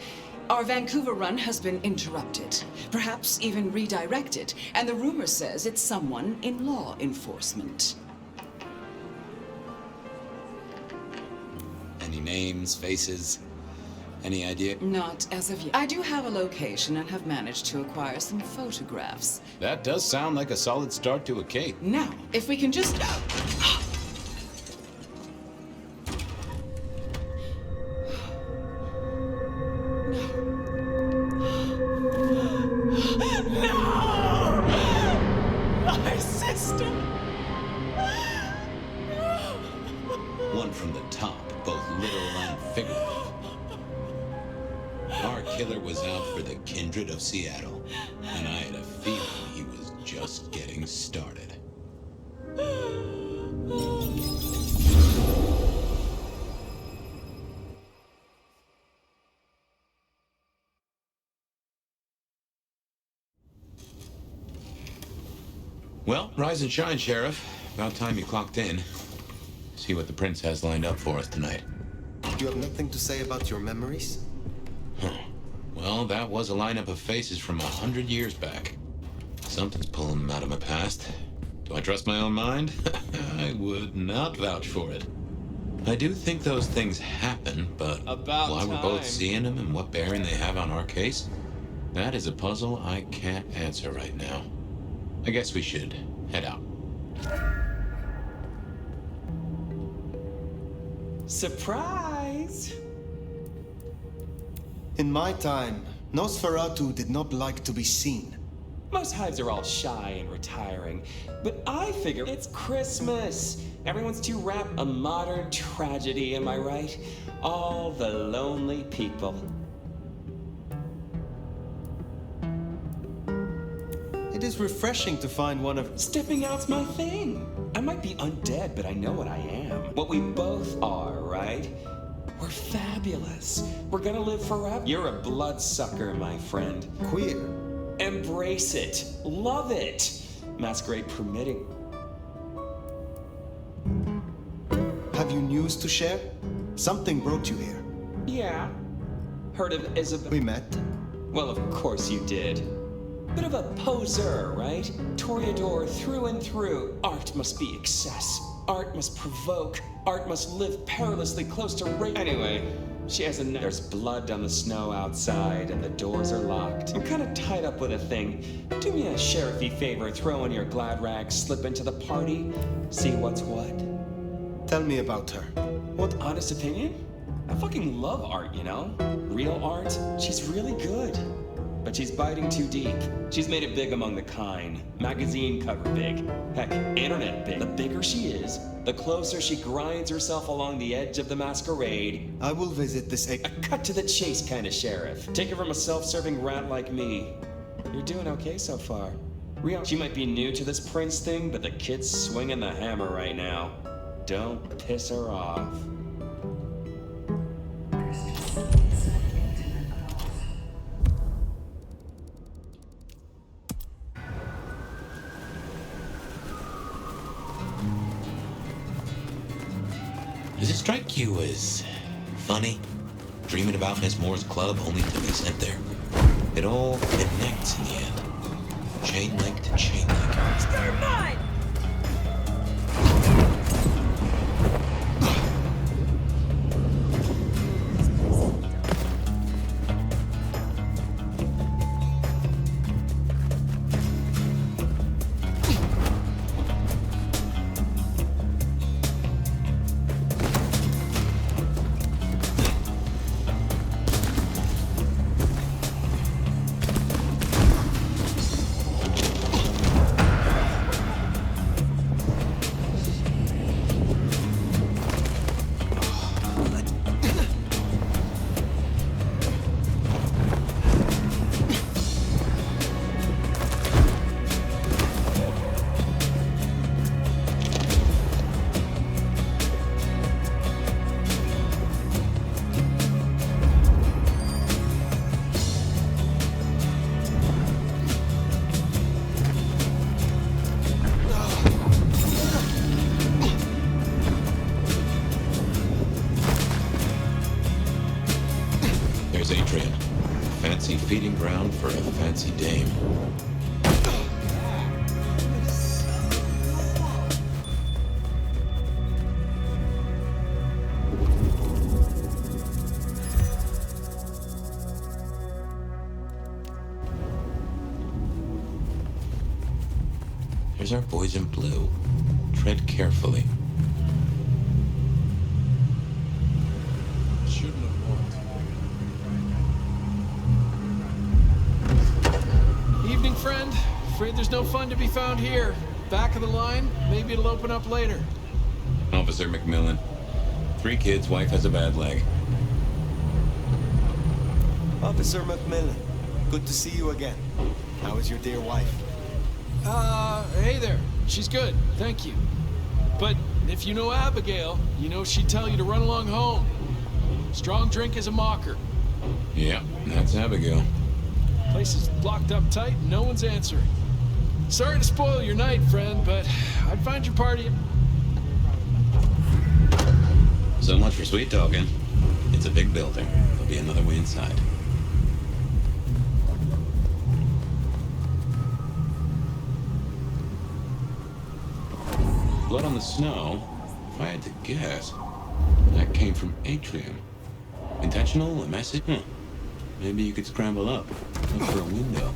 Our Vancouver run has been interrupted, perhaps even redirected, and the rumor says it's someone in law enforcement. Any names, faces? Any idea? Not as of yet. I do have a location and have managed to acquire some photographs. That does sound like a solid start to a case. Now, if we can just... My sister! One from the top, both literal and figurative. Our killer was out for the kindred of Seattle, and I had a feeling he was just getting started. Well, rise and shine, Sheriff. About time you clocked in. See what the prince has lined up for us tonight. You have nothing to say about your memories? Huh. Well, that was a lineup of faces from 100 years back. Something's pulling them out of my past. Do I trust my own mind? I would not vouch for it. I do think those things happen, but why we're both seeing them and what bearing they have on our case, that is a puzzle I can't answer right now. I guess we should head out. Surprise! In my time, Nosferatu did not like to be seen. Most hives are all shy and retiring, but I figure it's Christmas. Everyone's too wrapped. A modern tragedy, am I right? All the lonely people. It is refreshing to find one of... Stepping out's my thing. I might be undead, but I know what I am. What we both are, right? We're fabulous. We're gonna live forever. You're a bloodsucker, my friend. Queer. Embrace it. Love it. Masquerade permitting. Have you news to share? Something brought you here. Yeah. Heard of Isabel? We met. Well, of course you did. Bit of a poser, right? Toreador through and through. Art must be excess. Art must provoke. Art must live perilously close to rape. Anyway, she has a... There's blood on the snow outside and the doors are locked. I'm kind of tied up with a thing. Do me a sheriffy favor, throw in your glad rags, slip into the party, see what's what. Tell me about her. What honest opinion? I fucking love art, you know? Real art. She's really good. But she's biting too deep. She's made it big among the kind. Magazine cover big. Heck, internet big. The bigger she is, the closer she grinds herself along the edge of the masquerade. I will visit this... A cut to the chase kind of sheriff. Take it from a self-serving rat like me. You're doing okay so far. She might be new to this prince thing, but the kid's swinging the hammer right now. Don't piss her off. Does it strike you as funny? Dreaming about Miss Moore's club only to be sent there? It all connects in the end. Chain link to chain link. They're mine! Atrium. Fancy feeding ground for a fancy dame. Here's our boys in blue. Tread carefully. Shouldn't have walked. Evening, friend. Afraid there's no fun to be found here. Back of the line, maybe it'll open up later. Officer McMillan. 3 kids, wife has a bad leg. Officer McMillan, good to see you again. How is your dear wife? Hey there. She's good, thank you. But if you know Abigail, you know she'd tell you to run along home. Strong drink is a mocker. Yeah, that's Abigail. Place is blocked up tight and no one's answering. Sorry to spoil your night, friend, but I'd find your party... So much for sweet talking. It's a big building. There'll be another way inside. Blood on the snow, if I had to guess, that came from Atrium. Intentional? A message? Maybe you could scramble up, look for a window.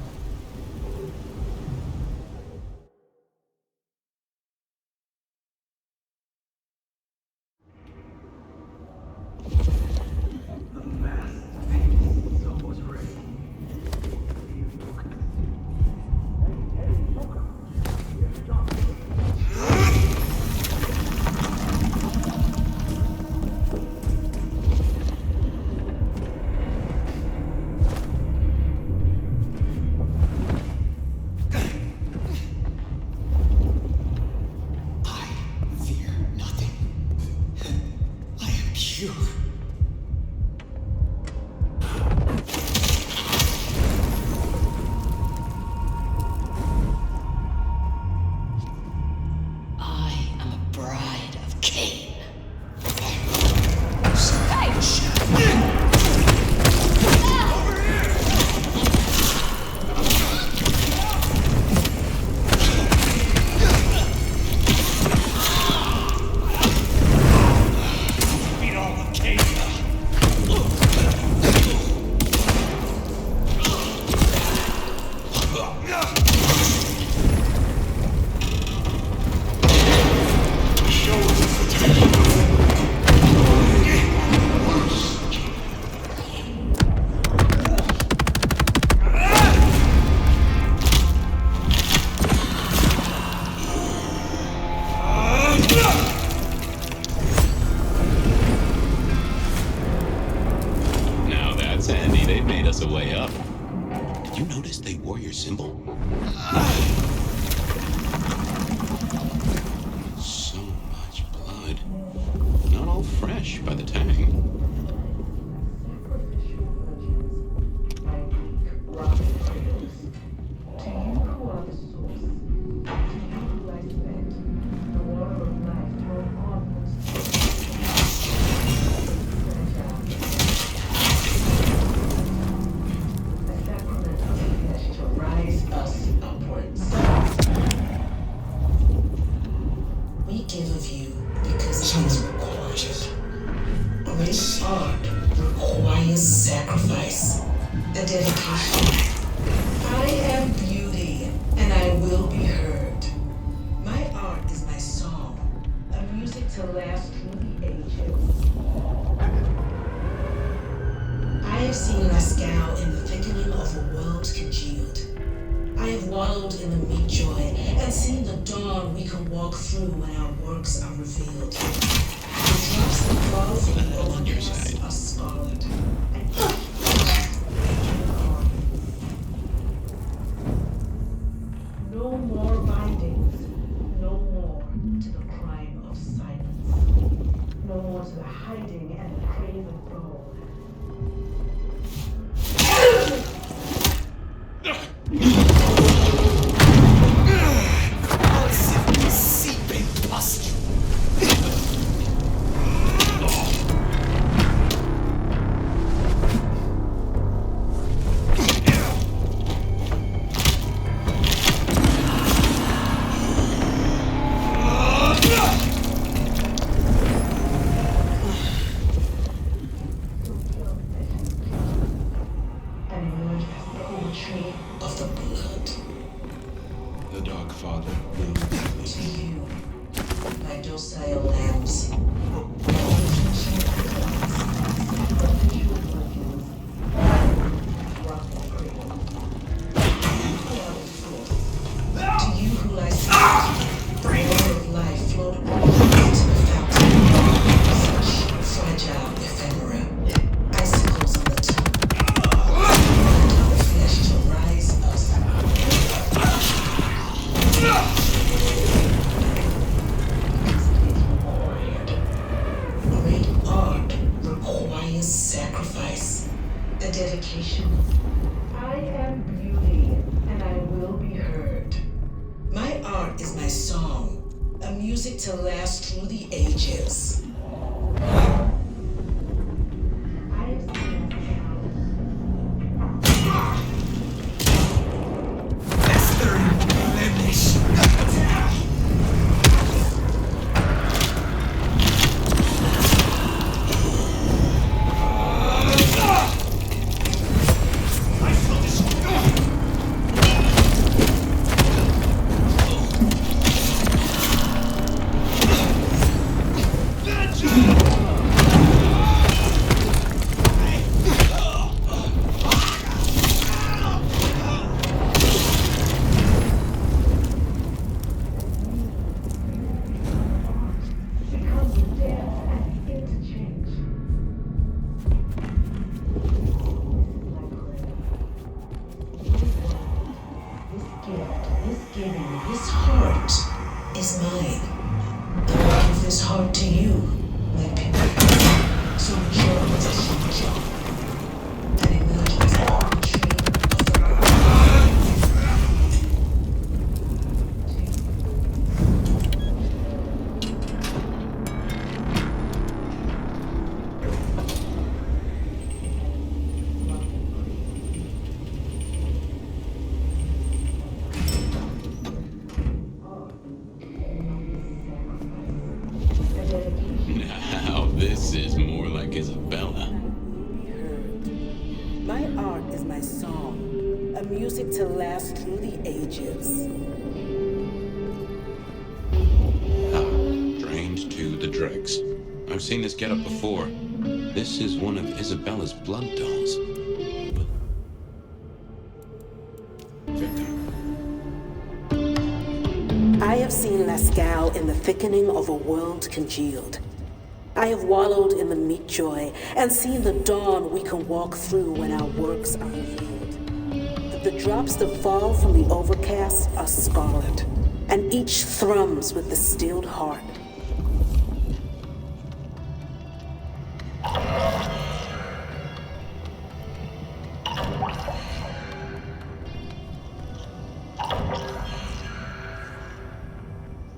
the Dark Father will be with you. My docile lambs. To you who lie still, water of life flowed upon to the fountain. Such fragile ephemera, icicles on the tongue, and our flesh to rise us. Great art requires sacrifice, a dedication. I am beauty, and I will be heard. My art is my song, a music to last through the ages. This heart is mine. I give this heart to you, my people. So join us, and emerge as the tree of the Now, this is more like Isabella. My art is my song, a music to last through the ages. Drained to the dregs. I've seen this getup before. This is one of Isabella's blood dolls. I have seen Lascal in the thickening of a world congealed. I have wallowed in the meat joy and seen the dawn we can walk through when our works are revealed. The drops that fall from the overcast are scarlet, and each thrums with the stilled heart.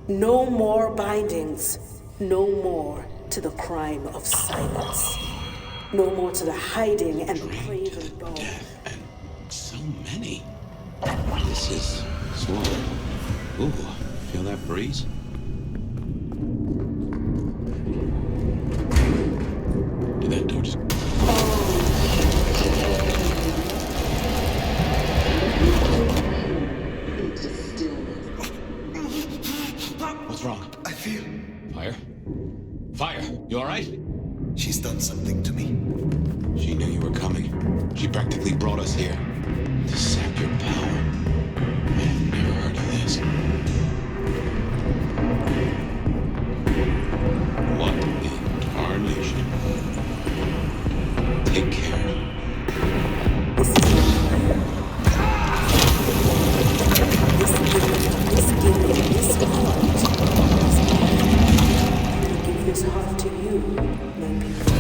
No more bindings, no more to the crime of silence. No more to the hiding and craven bone. So many. This is swollen. Ooh, feel that breeze? Did that door just... What's wrong? I feel... Fire? Fire! You alright? She's done something to me. She knew you were coming. She practically brought us here. To sap your power. I've never heard of this. What in tarnation? Take care. This heart to you, my people.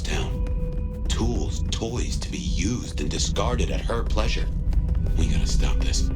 town. Tools, toys to be used and discarded at her pleasure. We gotta stop this.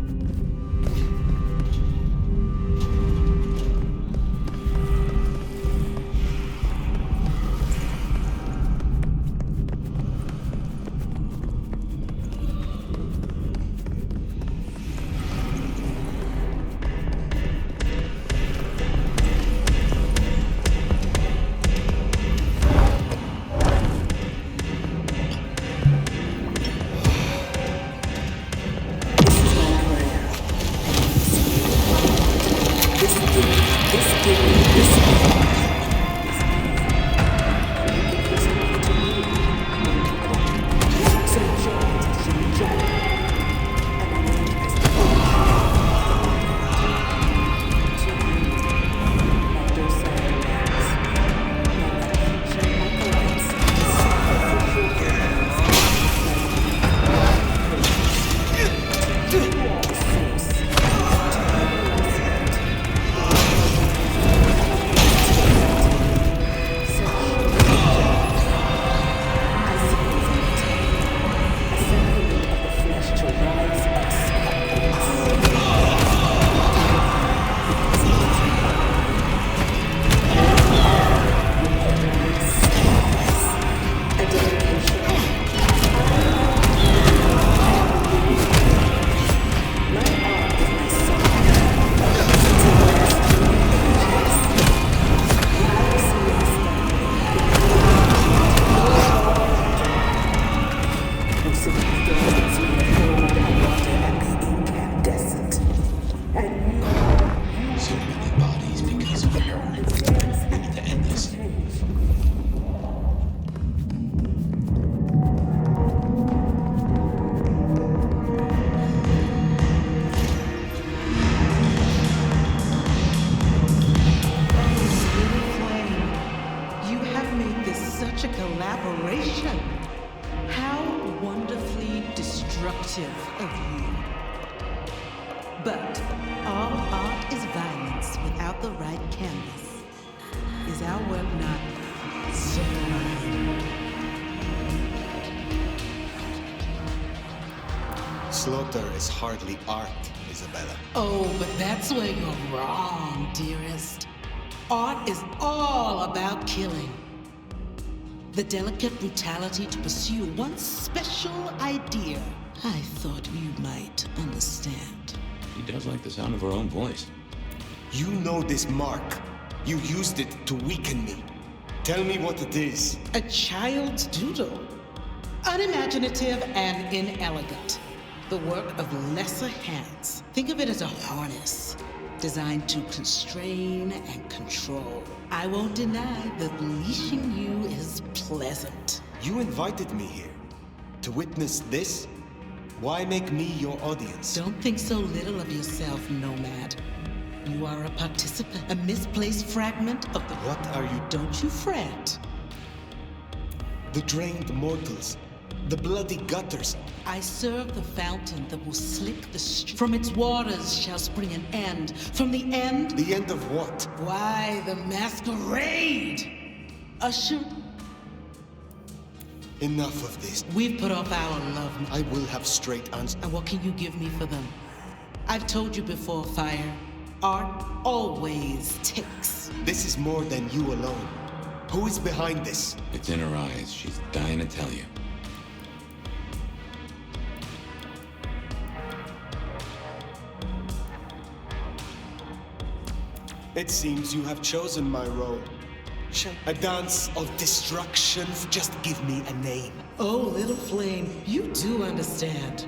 But all art is violence without the right canvas. Is our work not sublime? Slaughter is hardly art, Isabella. Oh, but that's where you're wrong, dearest. Art is all about killing. The delicate brutality to pursue one special idea. I thought you might understand. She does like the sound of her own voice. You know this mark. You used it to weaken me. Tell me what it is. A child's doodle. Unimaginative and inelegant. The work of lesser hands. Think of it as a harness designed to constrain and control. I won't deny that leashing you is pleasant. You invited me here to witness this? Why make me your audience? Don't think so little of yourself, Nomad. You are a participant, a misplaced fragment of the... What are you... Don't you fret. The drained mortals, the bloody gutters. I serve the fountain that will slick the stream. From its waters shall spring an end. From the end... The end of what? Why, the masquerade! Usher... Enough of this. We've put off our love. I will have straight answers. And what can you give me for them? I've told you before, Fire. Art always takes. This is more than you alone. Who is behind this? It's in her eyes. She's dying to tell you. It seems you have chosen my role. A dance of destruction. Just give me a name. Oh, little flame, you do understand.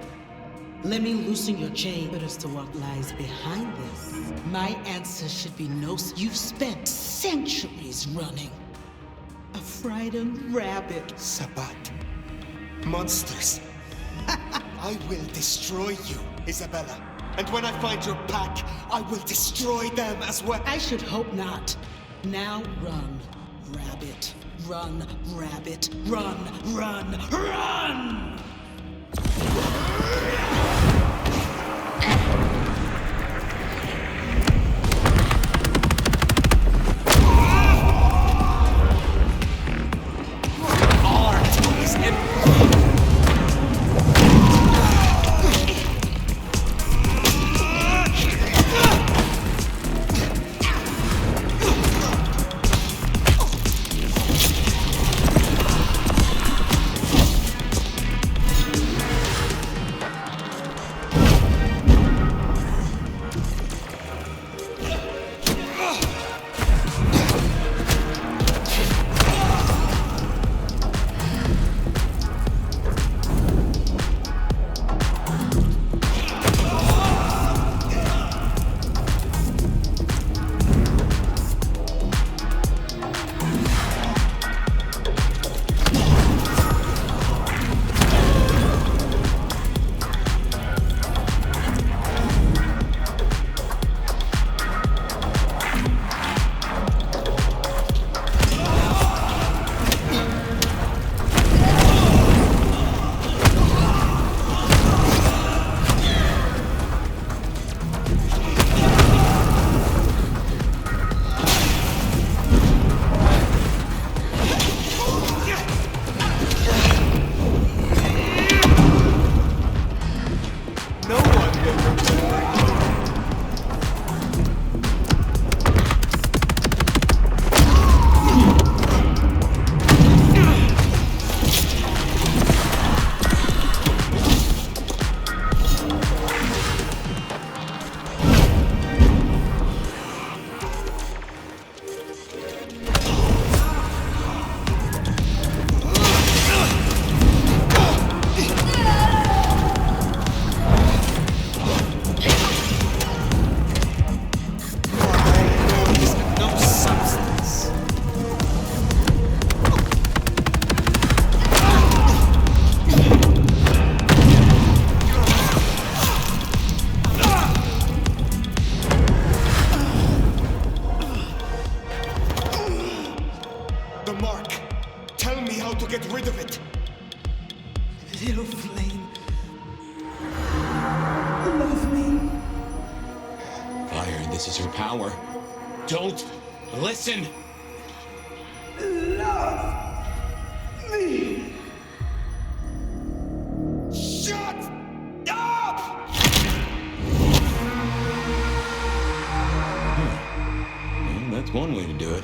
Let me loosen your chain. But as to what lies behind this, my answer should be no. You've spent centuries running. A frightened rabbit. Sabat. Monsters. I will destroy you, Isabella. And when I find your pack, I will destroy them as well. I should hope not. Now run, rabbit. Run, rabbit. Run, run, run! All This is her power. Don't listen! Love me! Shut up! Well, that's one way to do it.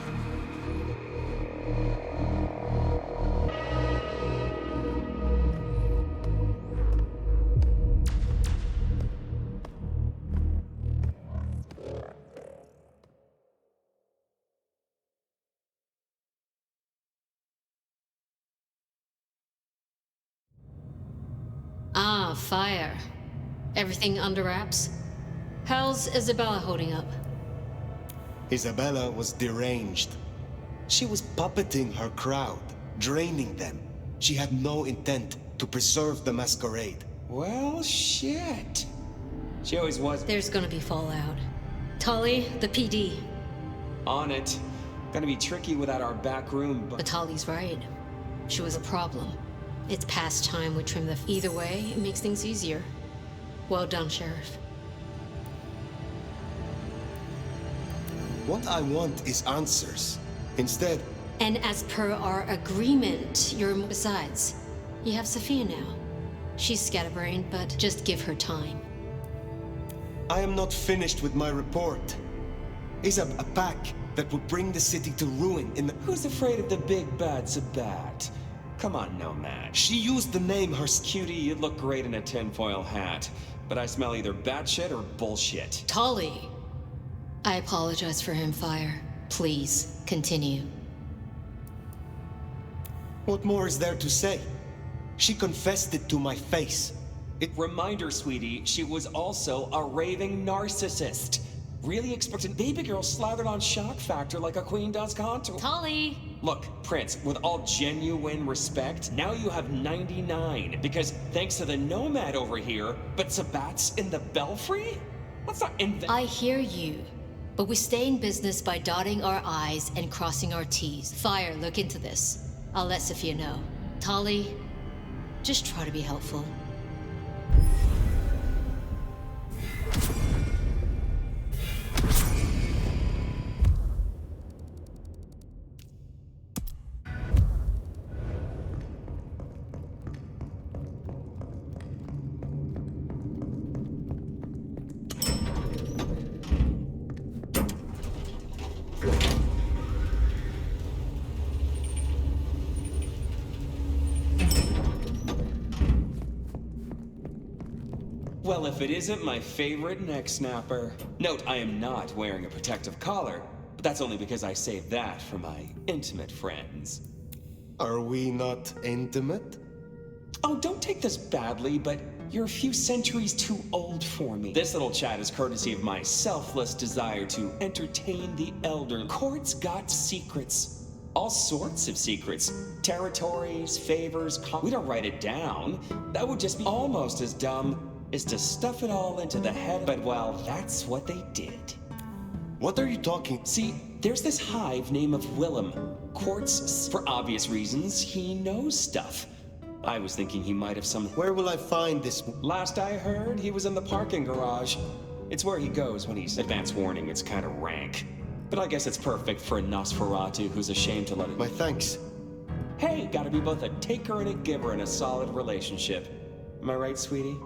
Ah, fire. Everything under wraps? How's Isabella holding up? Isabella was deranged. She was puppeting her crowd, draining them. She had no intent to preserve the Masquerade. Well, shit. She always was. There's gonna be fallout. Tully, the PD. On it. Gonna be tricky without our back room, but Tully's right. She was a problem. It's past time we trim the... Either way, it makes things easier. Well done, Sheriff. What I want is answers. Instead... And as per our agreement, you're... Besides, you have Sophia now. She's scatterbrained, but just give her time. I am not finished with my report. Is a pack that would bring the city to ruin in the... Who's afraid of the big bad Sabat? Come on, Nomad. She used the name her... Cutie, you'd look great in a tinfoil hat. But I smell either batshit or bullshit. Tully! I apologize for him, Fire. Please, continue. What more is there to say? She confessed it to my face. Reminder, sweetie, she was also a raving narcissist. Really expected baby girl slathered on shock factor like a queen does contour. Tully! Look, Prince, with all genuine respect, now you have 99, because thanks to the Nomad over here, but Sabat's in the Belfry? Let's not I hear you, but we stay in business by dotting our I's and crossing our T's. Fire, look into this. I'll let Sophia know. Tully, just try to be helpful. Well, if it isn't my favorite neck snapper. Note, I am not wearing a protective collar, but that's only because I saved that for my intimate friends. Are we not intimate? Oh, don't take this badly, but you're a few centuries too old for me. This little chat is courtesy of my selfless desire to entertain the elder. Court's got secrets. All sorts of secrets. Territories, favors, we don't write it down. That would just be almost as dumb as to stuff it all into the head. But well, that's what they did. What are you talking? See, there's this hive named of Willem. Court's, for obvious reasons, he knows stuff. I was thinking he might have some... Where will I find this? Last I heard, he was in the parking garage. It's where he goes when he's... Advance warning, it's kind of rank. But I guess it's perfect for a Nosferatu who's ashamed to let it... My thanks. Hey, gotta be both a taker and a giver in a solid relationship. Am I right, sweetie?